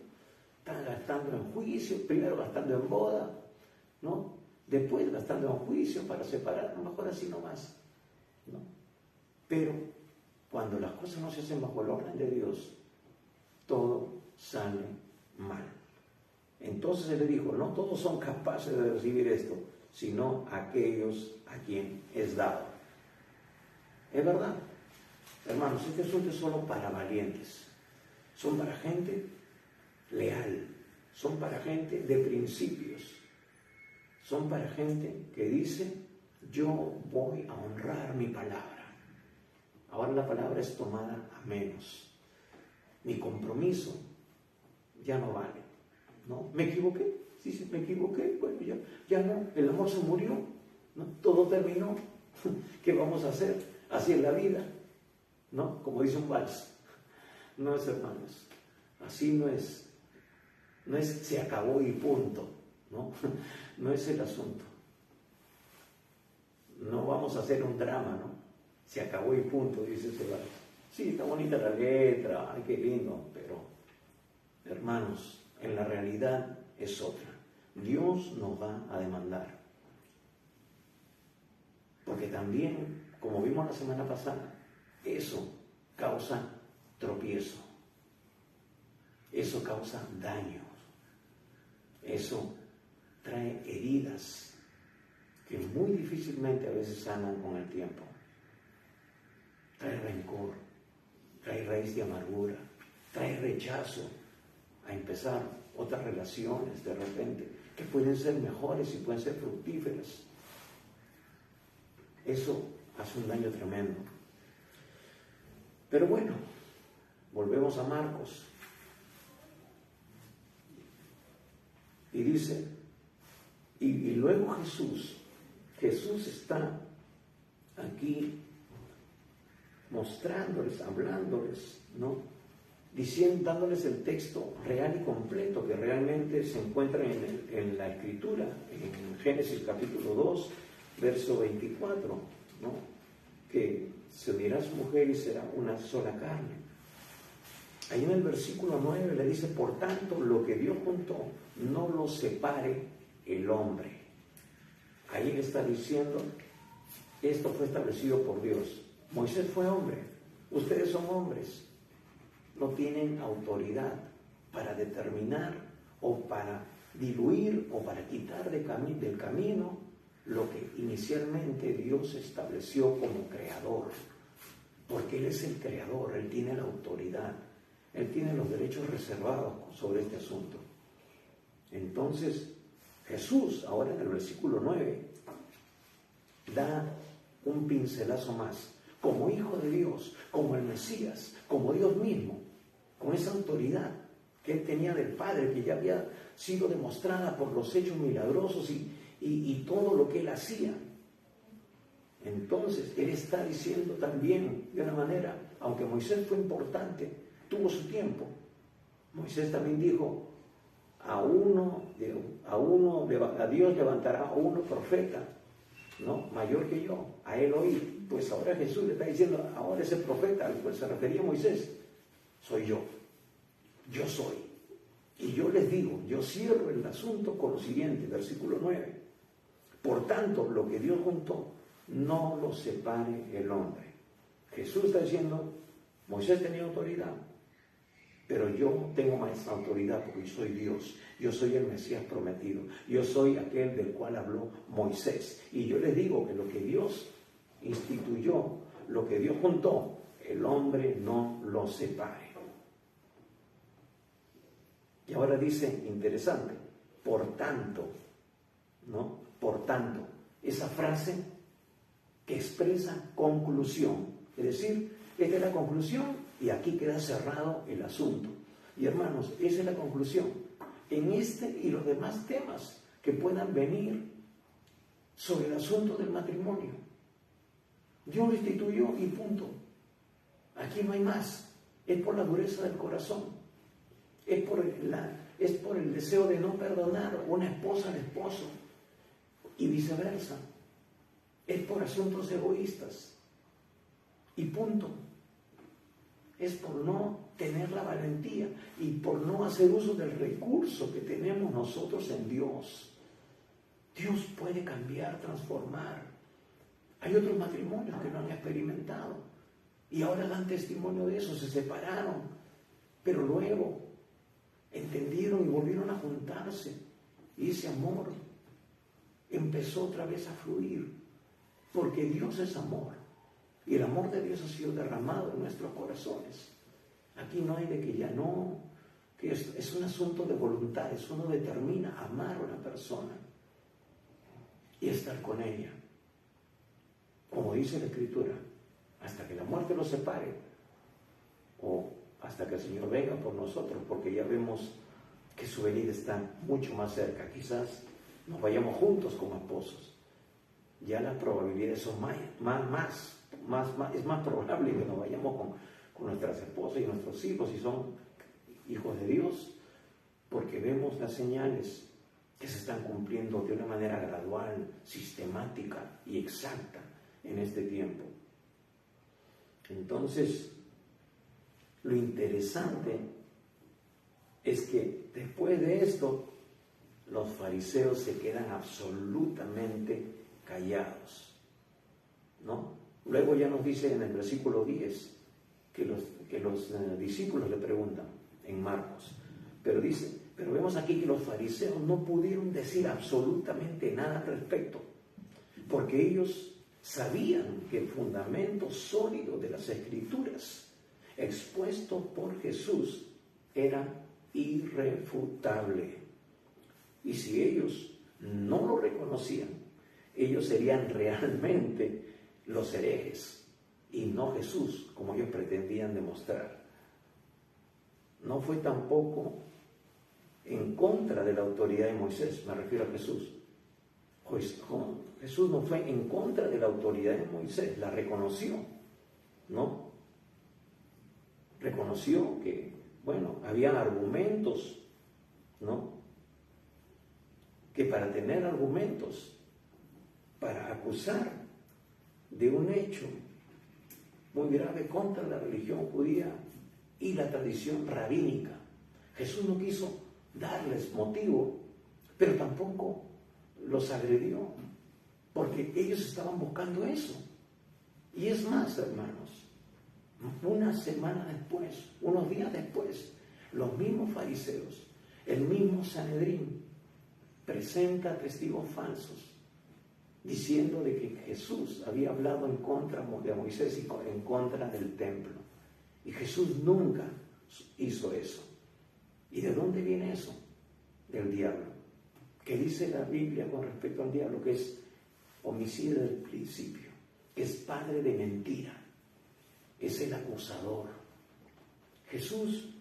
Están gastando en juicio, primero gastando en boda, ¿no? Después gastando un juicio para separar, a lo mejor así nomás, ¿no? Pero cuando las cosas no se hacen bajo el orden de Dios, todo sale mal. Entonces él le dijo, no todos son capaces de recibir esto, sino aquellos a quien es dado. Es verdad, hermanos, este asunto es solo para valientes. Son para gente leal, son para gente de principios, son para gente que dice, yo voy a honrar mi palabra. Ahora la palabra es tomada a menos. Mi compromiso ya no vale, ¿no? ¿Me equivoqué? Sí, me equivoqué. Bueno, ya no, el amor se murió, ¿no? Todo terminó. ¿Qué vamos a hacer? Así es la vida, ¿no? Como dice un vals. No es, hermanos, así no es. No es se acabó y punto, ¿no? No es el asunto. No vamos a hacer un drama, ¿no? Se acabó y punto, dice ese vals. Sí, está bonita la letra, ay, qué lindo, pero, hermanos, en la realidad es otra. Dios nos va a demandar. Porque también, como vimos la semana pasada, eso causa tropiezo. Eso causa daños. Eso trae heridas que muy difícilmente a veces sanan con el tiempo. Trae rencor, trae raíz de amargura, trae rechazo a empezar otras relaciones de repente, que pueden ser mejores y pueden ser fructíferas. Eso hace un daño tremendo. Pero bueno, volvemos a Marcos. Y dice, y luego Jesús está aquí mostrándoles, hablándoles, ¿no? Dándoles el texto real y completo que realmente se encuentra en la Escritura, en Génesis capítulo 2, verso 24, ¿no? Que se unirá a su mujer y será una sola carne. Ahí en el versículo 9 le dice, por tanto, lo que Dios juntó, no lo separe el hombre. Ahí le está diciendo, esto fue establecido por Dios. Moisés fue hombre, ustedes son hombres, no tienen autoridad para determinar o para diluir o para quitar del camino lo que inicialmente Dios estableció como creador, porque Él es el creador, Él tiene la autoridad, Él tiene los derechos reservados sobre este asunto. Entonces, Jesús, ahora en el versículo 9, da un pincelazo más, como Hijo de Dios, como el Mesías, como Dios mismo, con esa autoridad que Él tenía del Padre, que ya había sido demostrada por los hechos milagrosos y todo lo que Él hacía. Entonces, Él está diciendo también, de una manera, aunque Moisés fue importante, tuvo su tiempo, Moisés también dijo, a Dios levantará a uno profeta, ¿no? Mayor que yo, a él oí. Pues ahora Jesús le está diciendo, ahora ese profeta al cual se refería Moisés, soy yo soy. Y yo les digo, yo cierro el asunto con lo siguiente, versículo 9. Por tanto, lo que Dios juntó, no lo separe el hombre. Jesús está diciendo, Moisés tenía autoridad, pero yo tengo más autoridad porque yo soy Dios, yo soy el Mesías prometido, yo soy aquel del cual habló Moisés. Y yo les digo que lo que Dios instituyó, lo que Dios juntó, el hombre no lo separe. Y ahora dice, interesante, por tanto, ¿no? Por tanto, esa frase que expresa conclusión, es decir, esta es la conclusión y aquí queda cerrado el asunto. Y hermanos, esa es la conclusión. En este y los demás temas que puedan venir sobre el asunto del matrimonio, Dios lo instituyó y punto. Aquí no hay más. Es por la dureza del corazón. Es por el deseo de no perdonar una esposa al esposo y viceversa. Es por asuntos egoístas. Y punto. Es por no tener la valentía y por no hacer uso del recurso que tenemos nosotros en Dios. Dios puede cambiar, transformar. Hay otros matrimonios que lo han experimentado y ahora dan testimonio de eso, se separaron, pero luego entendieron y volvieron a juntarse y ese amor empezó otra vez a fluir, porque Dios es amor y el amor de Dios ha sido derramado en nuestros corazones. Aquí no hay de que ya no, que es un asunto de voluntades. Uno determina amar a una persona y estar con ella, como dice la Escritura, hasta que la muerte los separe o hasta que el Señor venga por nosotros, porque ya vemos que su venida está mucho más cerca. Quizás nos vayamos juntos como esposos. Ya las probabilidades son es más probable que nos vayamos con nuestras esposas y nuestros hijos, si son hijos de Dios, porque vemos las señales que se están cumpliendo de una manera gradual, sistemática y exacta en este tiempo. Entonces, lo interesante es que después de esto, los fariseos se quedan absolutamente callados, ¿no? Luego ya nos dice en el versículo 10 que los discípulos le preguntan en Marcos, pero vemos aquí que los fariseos no pudieron decir absolutamente nada al respecto, porque ellos sabían que el fundamento sólido de las Escrituras expuesto por Jesús era irrefutable. Y si ellos no lo reconocían, ellos serían realmente los herejes y no Jesús, como ellos pretendían demostrar. No fue tampoco en contra de la autoridad de Moisés, me refiero a Jesús. Jesús no fue en contra de la autoridad de Moisés, la reconoció, ¿no? Reconoció que, había argumentos, ¿no? Que para tener argumentos, para acusar de un hecho muy grave contra la religión judía y la tradición rabínica, Jesús no quiso darles motivo, pero tampoco los agredió, porque ellos estaban buscando eso. Y es más, hermanos, una semana después, unos días después, los mismos fariseos, el mismo Sanedrín, presenta testigos falsos, diciendo de que Jesús había hablado en contra de Moisés y en contra del templo. Y Jesús nunca hizo eso. ¿Y de dónde viene eso? Del diablo. ¿Qué dice la Biblia con respecto al diablo? Que es homicida del principio, que es padre de mentira, es el acusador. Jesús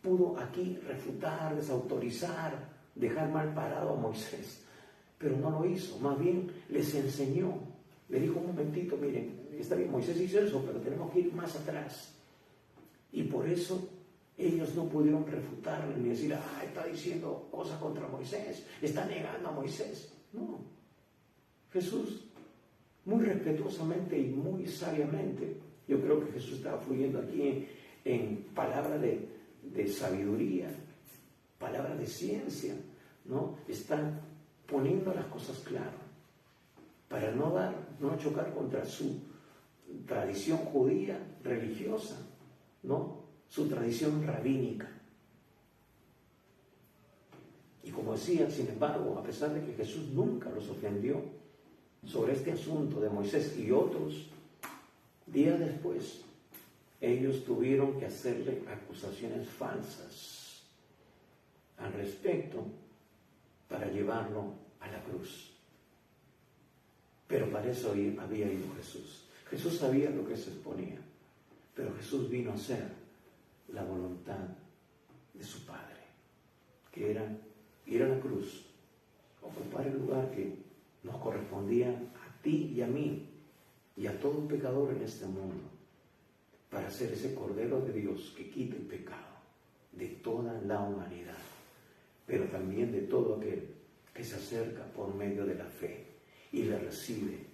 pudo aquí refutar, desautorizar, dejar mal parado a Moisés, pero no lo hizo. Más bien les enseñó, le dijo: un momentito, miren, está bien, Moisés hizo eso, pero tenemos que ir más atrás. Y por eso ellos no pudieron refutarle ni decir: está diciendo cosas contra Moisés, está negando a Moisés. No, Jesús, muy respetuosamente y muy sabiamente, yo creo que Jesús estaba fluyendo aquí en palabra de sabiduría, palabra de ciencia, ¿no? Está poniendo las cosas claras para no chocar contra su tradición judía religiosa, ¿no? Su tradición rabínica. Y como decía, sin embargo, a pesar de que Jesús nunca los ofendió sobre este asunto de Moisés y otros, días después, ellos tuvieron que hacerle acusaciones falsas al respecto para llevarlo a la cruz. Pero para eso había ido Jesús. Jesús sabía lo que se exponía, pero Jesús vino a hacer la voluntad de su Padre, que era ir a la cruz, ocupar el lugar que nos correspondía a ti y a mí y a todo pecador en este mundo, para ser ese Cordero de Dios que quita el pecado de toda la humanidad, pero también de todo aquel que se acerca por medio de la fe y le recibe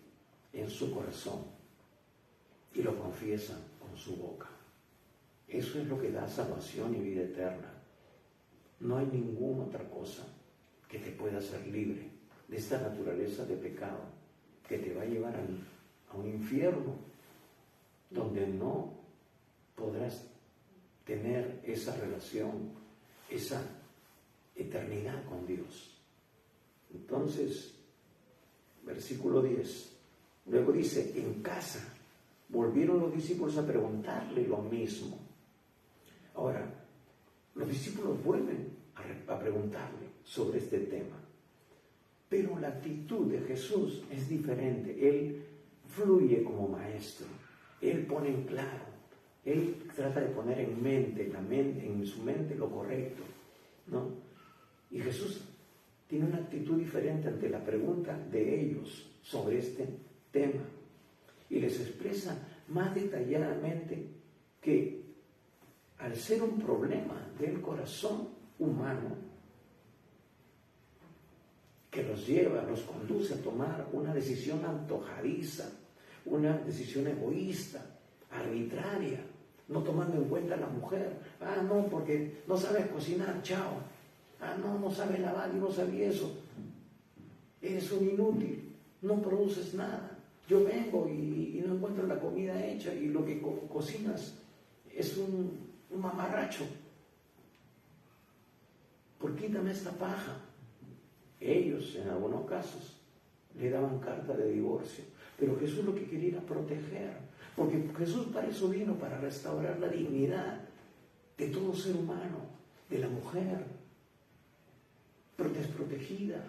en su corazón y lo confiesa con su boca. Eso es lo que da salvación y vida eterna. No hay ninguna otra cosa que te pueda hacer libre de esta naturaleza de pecado que te va a llevar a un infierno donde no podrás tener esa relación, esa eternidad con Dios. Entonces, versículo 10, luego dice, en casa volvieron los discípulos a preguntarle lo mismo. Ahora, los discípulos vuelven a preguntarle sobre este tema, pero la actitud de Jesús es diferente. Él fluye como maestro, Él pone en claro, Él trata de poner en su mente lo correcto, ¿no? Y Jesús tiene una actitud diferente ante la pregunta de ellos sobre este tema y les expresa más detalladamente que al ser un problema del corazón humano que los conduce a tomar una decisión antojadiza, una decisión egoísta, arbitraria, no tomando en cuenta a la mujer. No, porque no sabes cocinar, chao. No sabes lavar, yo no sabía eso. Eres un inútil, no produces nada. Yo vengo y no encuentro la comida hecha y lo que cocinas es un mamarracho. Por quítame esta paja. Ellos, en algunos casos, le daban carta de divorcio. Pero Jesús lo que quería era proteger. Porque Jesús para eso vino, para restaurar la dignidad de todo ser humano, de la mujer desprotegida,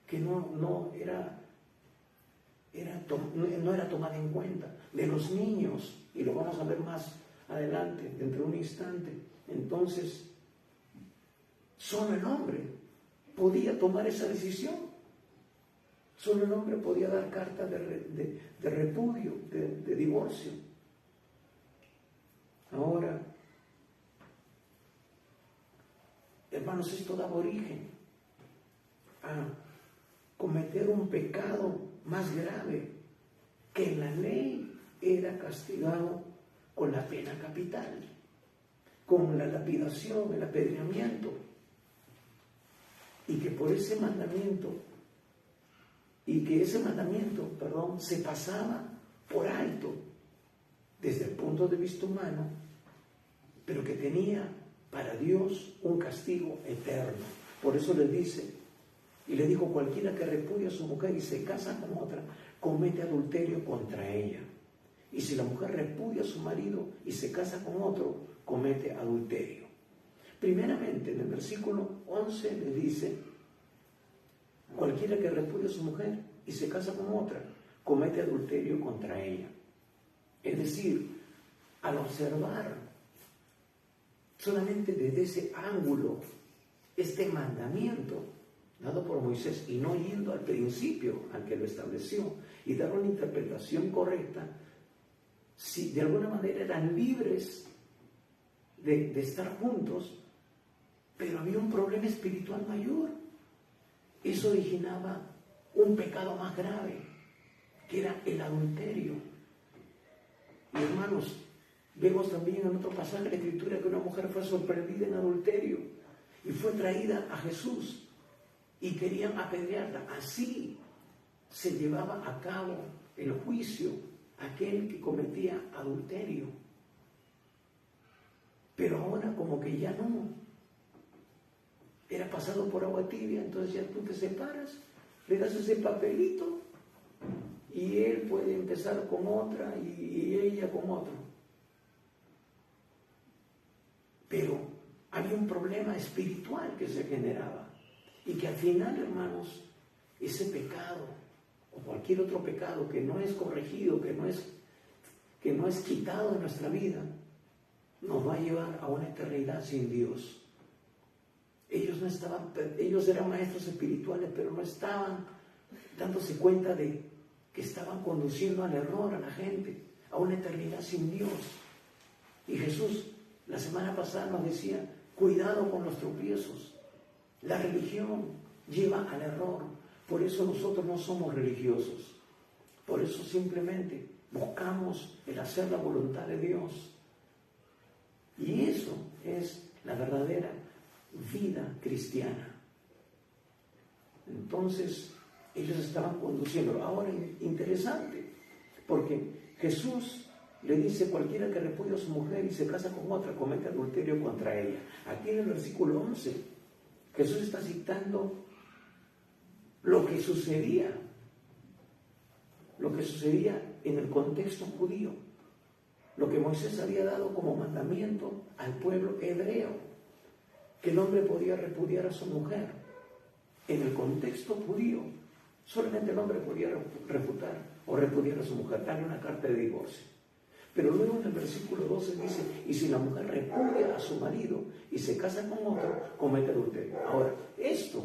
que no era tomada en cuenta, de los niños, y lo vamos a ver más adelante, dentro de un instante. Entonces, solo el hombre podía tomar esa decisión, solo el hombre podía dar carta de repudio, de divorcio. Ahora, hermanos, esto daba origen a cometer un pecado más grave que en la ley era castigado con la pena capital, con la lapidación, el apedreamiento, y que por ese mandamiento, se pasaba por alto desde el punto de vista humano, pero que tenía para Dios un castigo eterno. Por eso le dice, y le dijo, cualquiera que repudia a su mujer y se casa con otra, comete adulterio contra ella. Y si la mujer repudia a su marido y se casa con otro, comete adulterio. Primeramente, en el versículo 11 le dice, cualquiera que repudia a su mujer y se casa con otra, comete adulterio contra ella. Es decir, al observar solamente desde ese ángulo este mandamiento dado por Moisés y no yendo al principio al que lo estableció y dar una interpretación correcta, si de alguna manera eran libres de estar juntos, pero había un problema espiritual mayor. Eso originaba un pecado más grave, que era el adulterio. Y hermanos, vemos también en otro pasaje de la Escritura que una mujer fue sorprendida en adulterio y fue traída a Jesús y querían apedrearla. Así se llevaba a cabo el juicio aquel que cometía adulterio. Pero ahora como que ya no. Era pasado por agua tibia, entonces ya tú te separas, le das ese papelito y él puede empezar con otra y ella con otro. Pero había un problema espiritual que se generaba y que al final, hermanos, ese pecado o cualquier otro pecado que no es corregido, que no es quitado de nuestra vida, nos va a llevar a una eternidad sin Dios. Ellos eran maestros espirituales, pero no estaban dándose cuenta de que estaban conduciendo al error a la gente, a una eternidad sin Dios. Y Jesús la semana pasada nos decía, cuidado con los tropiezos. La religión lleva al error. Por eso nosotros no somos religiosos. Por eso simplemente buscamos el hacer la voluntad de Dios. Y eso es la verdadera vida cristiana. Entonces, ellos estaban conduciendo. Ahora, interesante, porque Jesús le dice: cualquiera que repudia a su mujer y se casa con otra comete adulterio contra ella. Aquí en el versículo 11, Jesús está citando lo que sucedía en el contexto judío, lo que Moisés había dado como mandamiento al pueblo hebreo, que el hombre podía repudiar a su mujer. En el contexto judío, solamente el hombre podía refutar o repudiar a su mujer, darle una carta de divorcio. Pero luego en el versículo 12 dice: y si la mujer repudia a su marido y se casa con otro, comete adulterio. Ahora, esto,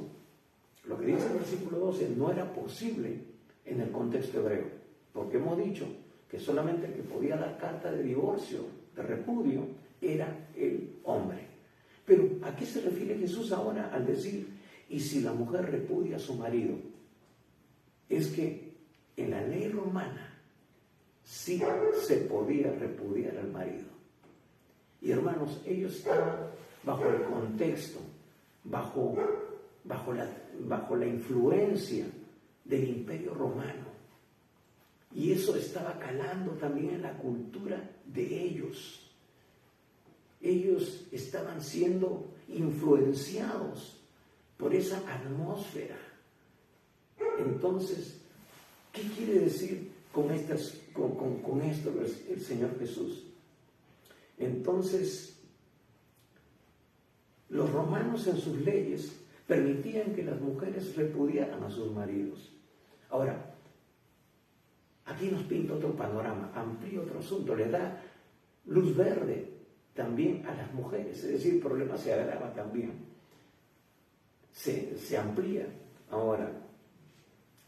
lo que dice el versículo 12, no era posible en el contexto hebreo, porque hemos dicho que solamente el que podía dar carta de divorcio, de repudio, era el hombre. Pero ¿a qué se refiere Jesús ahora al decir: y si la mujer repudia a su marido? Es que en la ley romana sí se podía repudiar al marido. Y hermanos, ellos estaban bajo el contexto, bajo la influencia del Imperio Romano. Y eso estaba calando también en la cultura de ellos. Ellos estaban siendo influenciados por esa atmósfera. Entonces, ¿qué quiere decir con esto el Señor Jesús? Entonces, los romanos en sus leyes permitían que las mujeres repudiaran a sus maridos. Ahora, aquí nos pinta otro panorama, amplía otro asunto, le da luz verde también a las mujeres, es decir, el problema se agrava también, se amplía. Ahora,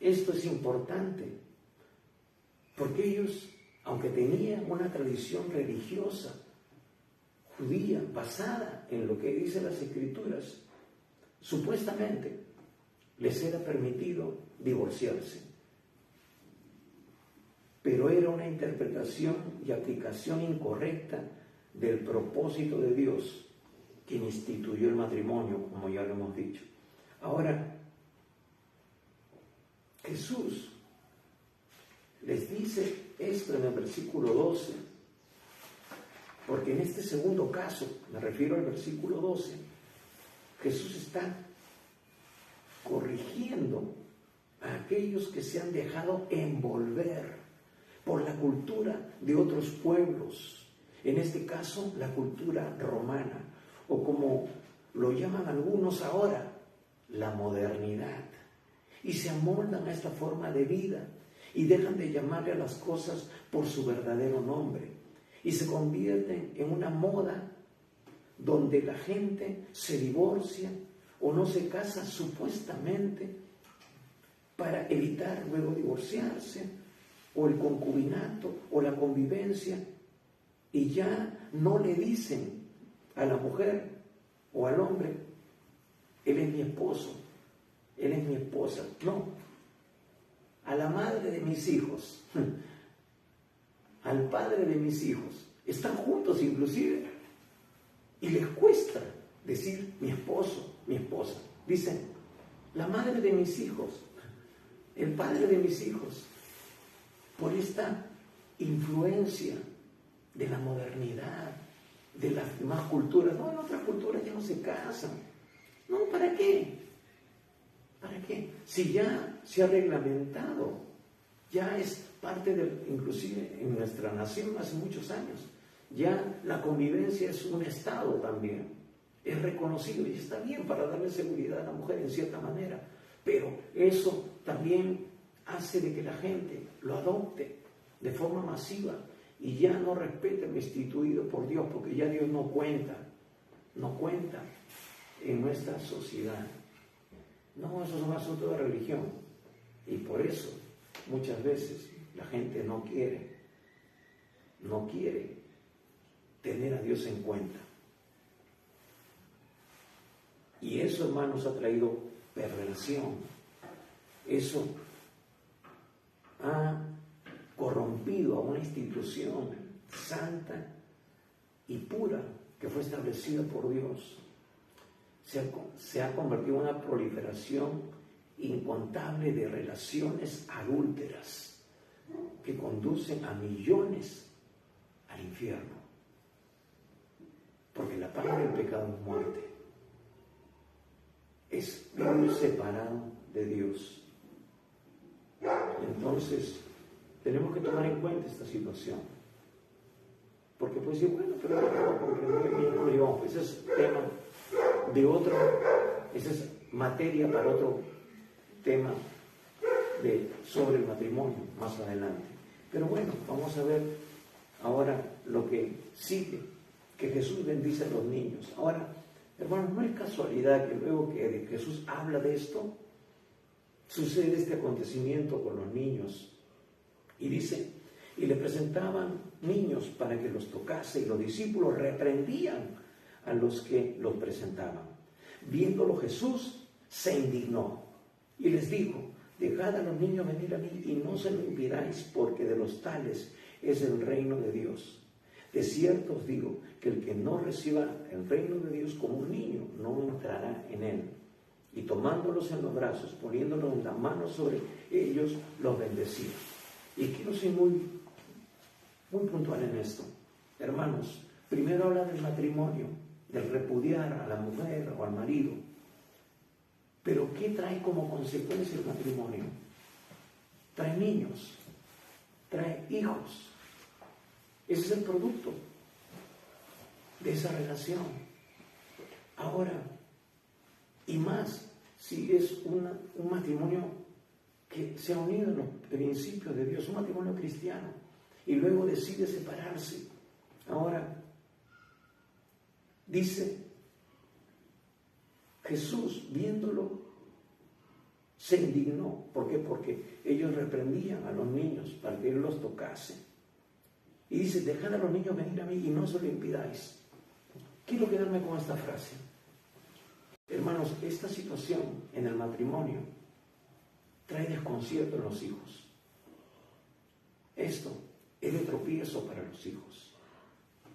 esto es importante, porque ellos, aunque tenían una tradición religiosa judía basada en lo que dicen las Escrituras, supuestamente les era permitido divorciarse. Pero era una interpretación y aplicación incorrecta del propósito de Dios, quien instituyó el matrimonio, como ya lo hemos dicho. Ahora, Jesús les dice esto en el versículo 12, porque en este segundo caso, me refiero al versículo 12, Jesús está corrigiendo a aquellos que se han dejado envolver por la cultura de otros pueblos, en este caso la cultura romana, o como lo llaman algunos ahora, la modernidad, y se amoldan a esta forma de vida y dejan de llamarle a las cosas por su verdadero nombre y se convierten en una moda donde la gente se divorcia o no se casa supuestamente para evitar luego divorciarse, o el concubinato o la convivencia, y ya no le dicen a la mujer o al hombre: él es mi esposo, él es mi esposa. No, a la madre de mis hijos, al padre de mis hijos, están juntos inclusive, y les cuesta decir mi esposo, mi esposa. Dicen la madre de mis hijos, el padre de mis hijos, por esta influencia de la modernidad, de las demás culturas. No, en otras culturas ya no se casan. No, ¿para qué? ¿Para qué? Si ya se ha reglamentado, ya es parte inclusive en nuestra nación hace muchos años, ya la convivencia es un estado también, es reconocido y está bien para darle seguridad a la mujer en cierta manera, pero eso también hace de que la gente lo adopte de forma masiva y ya no respete lo instituido por Dios, porque ya Dios no cuenta en nuestra sociedad. No, eso es un asunto de religión, y por eso muchas veces la gente no quiere tener a Dios en cuenta. Y eso, hermanos, ha traído perversión. Eso ha corrompido a una institución santa y pura que fue establecida por Dios. Se ha convertido en una proliferación incontable de relaciones adúlteras que conducen a millones al infierno. Porque la paga del pecado es muerte. Es vivir separado de Dios. Entonces, tenemos que tomar en cuenta esta situación. Porque pues decir, bueno, pero porque me incluyó. Ese es tema de otro, esa es materia para otro tema sobre el matrimonio más adelante. Pero bueno, vamos a ver ahora lo que sigue, que Jesús bendice a los niños. Ahora, hermanos, no es casualidad que luego que Jesús habla de esto, sucede este acontecimiento con los niños. Y dice, y le presentaban niños para que los tocase, y los discípulos reprendían a los que los presentaban. Viéndolo Jesús se indignó y les dijo, dejad a los niños venir a mí y no se lo impidáis, porque de los tales es el reino de Dios. De cierto os digo que el que no reciba el reino de Dios como un niño no entrará en él. Y tomándolos en los brazos, poniéndolos en la mano sobre ellos, los bendecía. Y quiero ser muy puntual en esto. Hermanos, primero habla del matrimonio, del repudiar a la mujer o al marido. Pero ¿qué trae como consecuencia el matrimonio? Trae niños, trae hijos. Ese es el producto de esa relación. Ahora, y más, si es un matrimonio que se ha unido en los principios de Dios, un matrimonio cristiano, y luego decide separarse. Ahora, dice, Jesús, viéndolo, se indignó. ¿Por qué? Porque ellos reprendían a los niños para que Él los tocase. Y dice, dejad a los niños venir a mí y no se lo impidáis. Quiero quedarme con esta frase. Hermanos, esta situación en el matrimonio trae desconcierto en los hijos. Esto es de tropiezo para los hijos.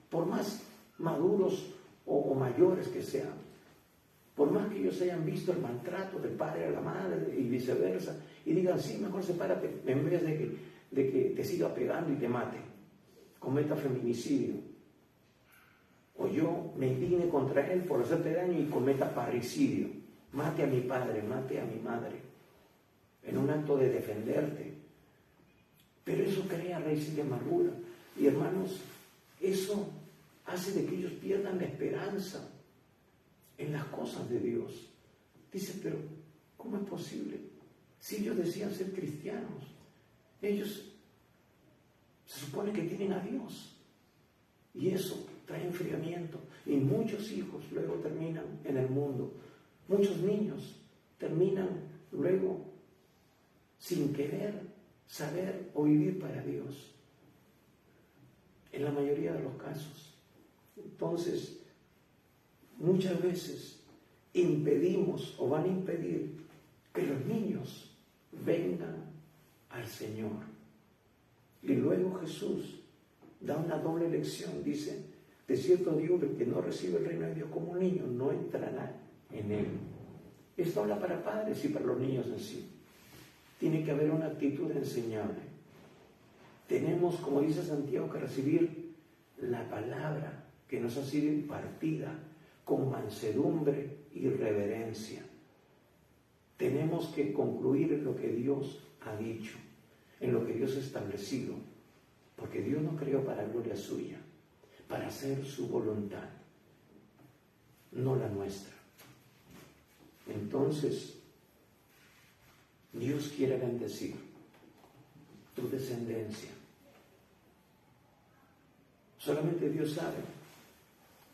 Por más maduros o mayores que sean, por más que ellos hayan visto el maltrato del padre a la madre y viceversa, y digan, sí, mejor sepárate, en vez de que te siga pegando y te mate, cometa feminicidio, o yo me indigne contra él por hacerte daño y cometa parricidio, mate a mi padre, mate a mi madre, en un acto de defenderte. Pero eso crea raíces de amargura. Y hermanos, eso hace de que ellos pierdan la esperanza en las cosas de Dios. Dice, pero ¿cómo es posible? Si ellos decían ser cristianos, ellos se supone que tienen a Dios. Y eso trae enfriamiento. Y muchos hijos luego terminan en el mundo. Muchos niños terminan luego sin querer saber o vivir para Dios. En la mayoría de los casos. Entonces, muchas veces impedimos o van a impedir que los niños vengan al Señor. Y luego Jesús da una doble lección. Dice, de cierto digo que el que no recibe el reino de Dios como un niño no entrará en él. Esto habla para padres y para los niños en sí. Tiene que haber una actitud enseñable. Tenemos, como dice Santiago, que recibir la palabra que nos ha sido impartida con mansedumbre y reverencia. Tenemos que concluir en lo que Dios ha dicho, en lo que Dios ha establecido, porque Dios nos creó para gloria suya, para hacer su voluntad, no la nuestra. Entonces, Dios quiere bendecir tu descendencia. Solamente Dios sabe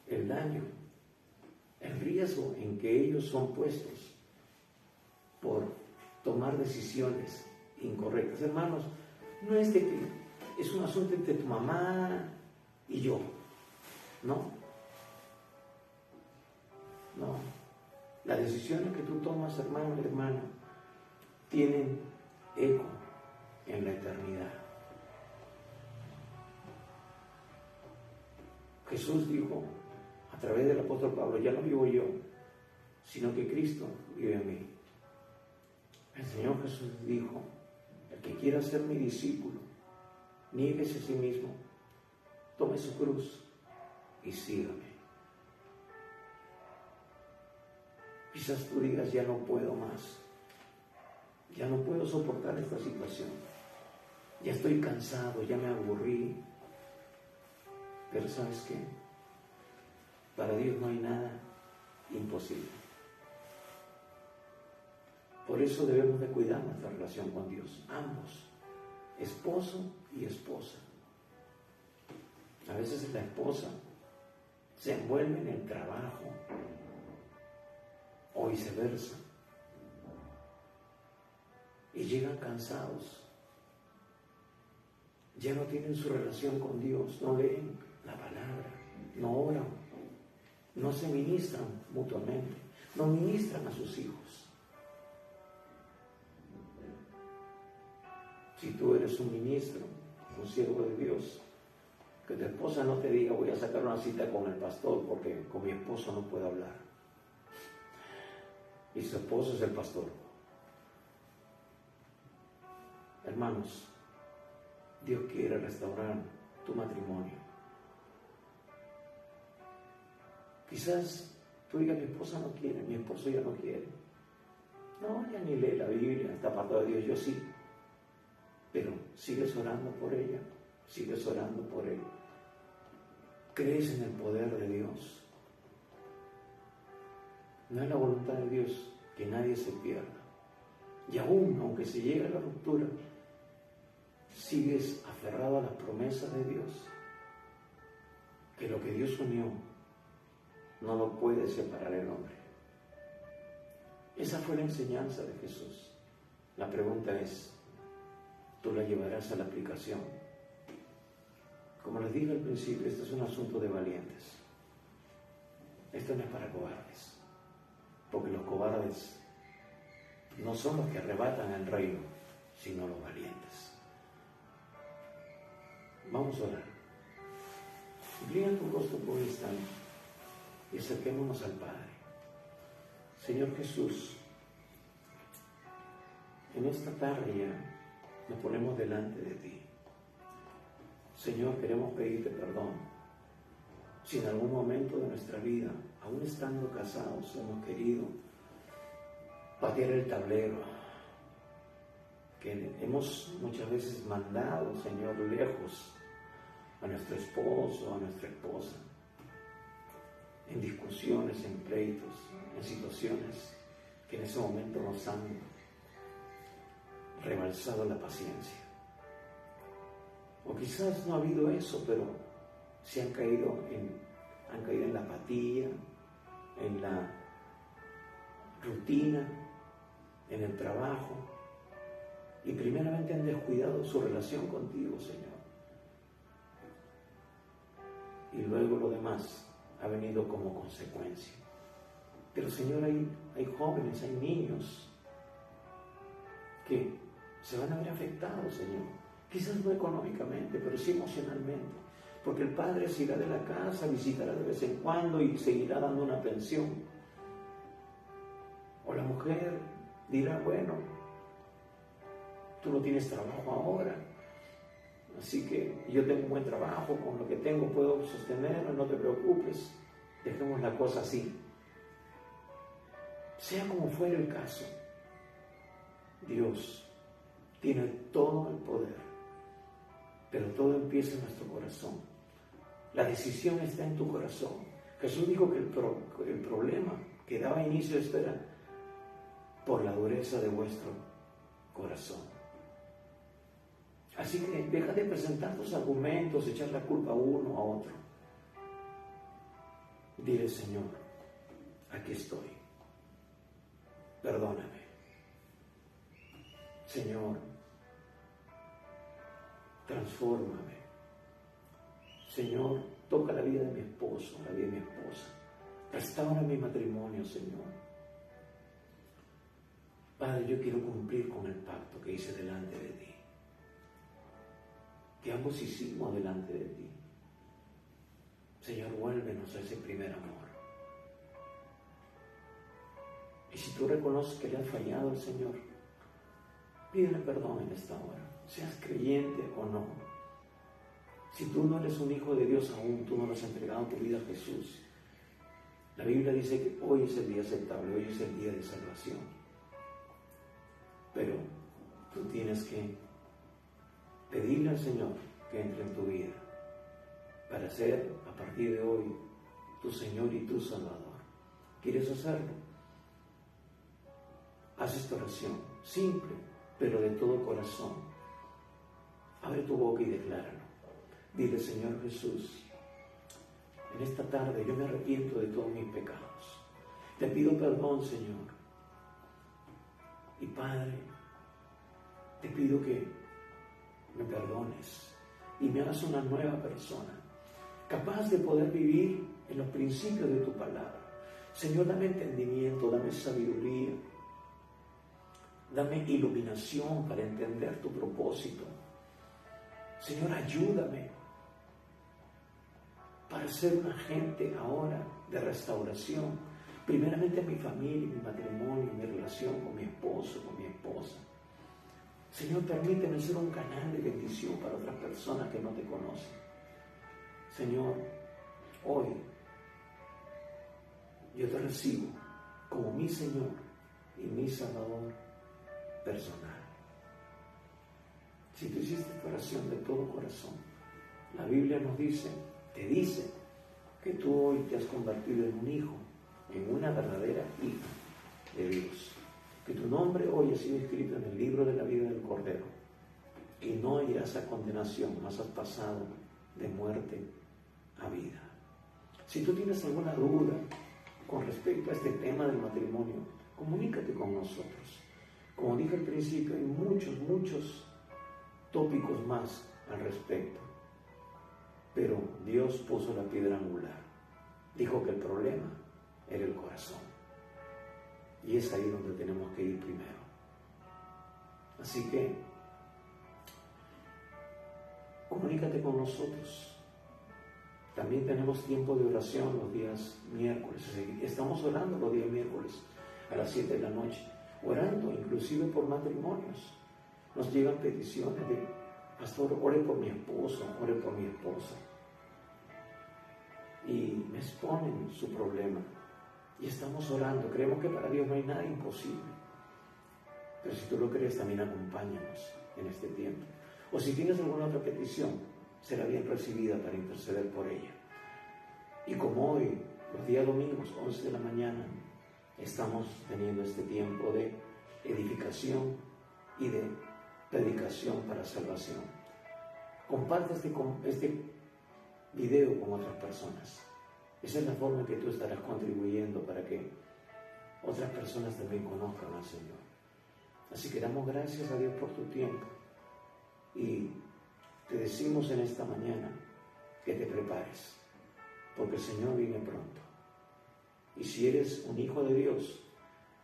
el daño, el riesgo en que ellos son puestos por tomar decisiones incorrectas. Hermanos, no es de que es un asunto entre tu mamá y yo, no. Las decisiones que tú tomas, hermano y hermana, tienen eco en la eternidad. Jesús dijo a través del apóstol Pablo, ya no vivo yo, sino que Cristo vive en mí. El Señor Jesús dijo: el que quiera ser mi discípulo, niéguese a sí mismo, tome su cruz y sígame. Quizás tú digas: ya no puedo más, ya no puedo soportar esta situación, ya estoy cansado, ya me aburrí. Pero ¿sabes qué? Para Dios no hay nada imposible. Por eso debemos de cuidar nuestra relación con Dios, ambos, esposo y esposa. A veces la esposa se envuelve en el trabajo o viceversa y llegan cansados, ya no tienen su relación con Dios, no leen la palabra, no oran, no se ministran mutuamente, no ministran a sus hijos. Si tú eres un ministro, un siervo de Dios, que tu esposa no te diga: voy a sacar una cita con el pastor porque con mi esposo no puedo hablar. Y su esposo es el pastor. Hermanos, Dios quiere restaurar tu matrimonio. Quizás tú digas: mi esposa no quiere, mi esposo ya no quiere. No, ya ni lee la Biblia, está apartado de Dios. Yo sí. Pero sigues orando por ella, sigues orando por él. Crees en el poder de Dios. No es la voluntad de Dios que nadie se pierda. Y aún, aunque se llegue a la ruptura, sigues aferrado a las promesas de Dios. Que lo que Dios unió no lo puede separar el hombre. Esa fue la enseñanza de Jesús. La pregunta es: ¿tú la llevarás a la aplicación? Como les dije al principio, este es un asunto de valientes. Esto no es para cobardes, porque los cobardes no son los que arrebatan el reino, sino los valientes. Vamos a orar. Inclina tu rostro por un instante y acerquémonos al Padre. Señor Jesús, en esta tarde ya nos ponemos delante de ti. Señor, queremos pedirte perdón si en algún momento de nuestra vida, aún estando casados, hemos querido patear el tablero, que hemos muchas veces mandado, Señor, lejos a nuestro esposo, a nuestra esposa, en discusiones, en pleitos, en situaciones que en ese momento nos han rebalsado la paciencia. O quizás no ha habido eso, pero se han caído en la apatía, en la rutina, en el trabajo, y primeramente han descuidado su relación contigo, Señor. Y luego lo demás ha venido como consecuencia. Pero, Señor, hay jóvenes, hay niños que se van a ver afectados, Señor. Quizás no económicamente, pero sí emocionalmente. Porque el padre se irá de la casa, visitará de vez en cuando y seguirá dando una pensión. O la mujer dirá: bueno, tú no tienes trabajo ahora, así que yo tengo un buen trabajo, con lo que tengo puedo sostenerlo, no te preocupes, dejemos la cosa así. Sea como fuera el caso, Dios tiene todo el poder, pero todo empieza en nuestro corazón. La decisión está en tu corazón. Jesús dijo que el problema que daba inicio a esto era por la dureza de vuestro corazón. Así que deja de presentar tus argumentos, echar la culpa a uno a otro. Dile: Señor, aquí estoy, perdóname. Señor, transfórmame. Señor, toca la vida de mi esposo, la vida de mi esposa. Restaura mi matrimonio, Señor. Padre, yo quiero cumplir con el pacto que hice delante de ti, que ambos hicimos delante de ti. Señor, vuélvenos a ese primer amor. Y si tú reconoces que le has fallado al Señor, Pídele perdón en esta hora, seas creyente o no. Si tú no eres un hijo de Dios aún, tú no le has entregado tu vida a Jesús. La Biblia dice que hoy es el día aceptable, hoy es el día de salvación. Pero tú tienes que pedirle al Señor que entre en tu vida para ser a partir de hoy tu Señor y tu Salvador. ¿Quieres hacerlo? Haz esta oración, simple, pero de todo corazón. Abre tu boca y decláralo. Dile: Señor Jesús, en esta tarde yo me arrepiento de todos mis pecados. Te pido perdón, Señor. Y Padre, te pido que me perdones y me hagas una nueva persona, capaz de poder vivir en los principios de tu palabra. Señor, dame entendimiento, dame sabiduría, dame iluminación para entender tu propósito. Señor, ayúdame para ser un agente ahora de restauración, primeramente en mi familia, en mi matrimonio, en mi relación con mi esposo, con mi esposa. Señor, permíteme ser un canal de bendición para otras personas que no te conocen. Señor, hoy yo te recibo como mi Señor y mi Salvador personal. Si tú hiciste esta oración de todo corazón, la Biblia nos dice, te dice, que tú hoy te has convertido en un hijo, en una verdadera hija de Dios. Que tu nombre hoy ha sido escrito en el libro de la vida del Cordero. Y no irás a condenación, mas has pasado de muerte a vida. Si tú tienes alguna duda con respecto a este tema del matrimonio, comunícate con nosotros. Como dije al principio, hay muchos tópicos más al respecto. Pero Dios puso la piedra angular. Dijo que el problema era el corazón. Y es ahí donde tenemos que ir primero. Así que, comunícate con nosotros. También tenemos tiempo de oración los días miércoles. Estamos orando los días miércoles a las 7 de la noche. Orando inclusive por matrimonios. Nos llegan peticiones de: pastor, ore por mi esposo, ore por mi esposa. Y me exponen su problema. Y estamos orando. Creemos que para Dios no hay nada imposible. Pero si tú lo crees, también acompáñanos en este tiempo. O si tienes alguna otra petición, será bien recibida para interceder por ella. Y como hoy, los días domingos, 11 de la mañana, estamos teniendo este tiempo de edificación y de predicación para salvación. Comparte este video con otras personas. Esa es la forma en que tú estarás contribuyendo para que otras personas también conozcan al Señor. Así que damos gracias a Dios por tu tiempo y te decimos en esta mañana que te prepares, porque el Señor viene pronto. Y si eres un hijo de Dios,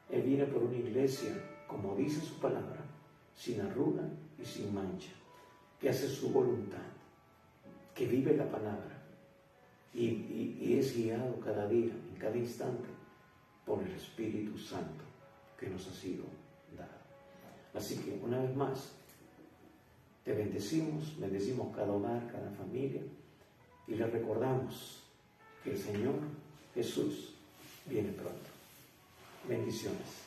Él viene por una iglesia, como dice su palabra, sin arruga y sin mancha, que hace su voluntad, que vive la palabra y es guiado cada día, en cada instante, por el Espíritu Santo que nos ha sido dado. Así que una vez más, te bendecimos cada hogar, cada familia, y le recordamos que el Señor Jesús viene pronto. Bendiciones.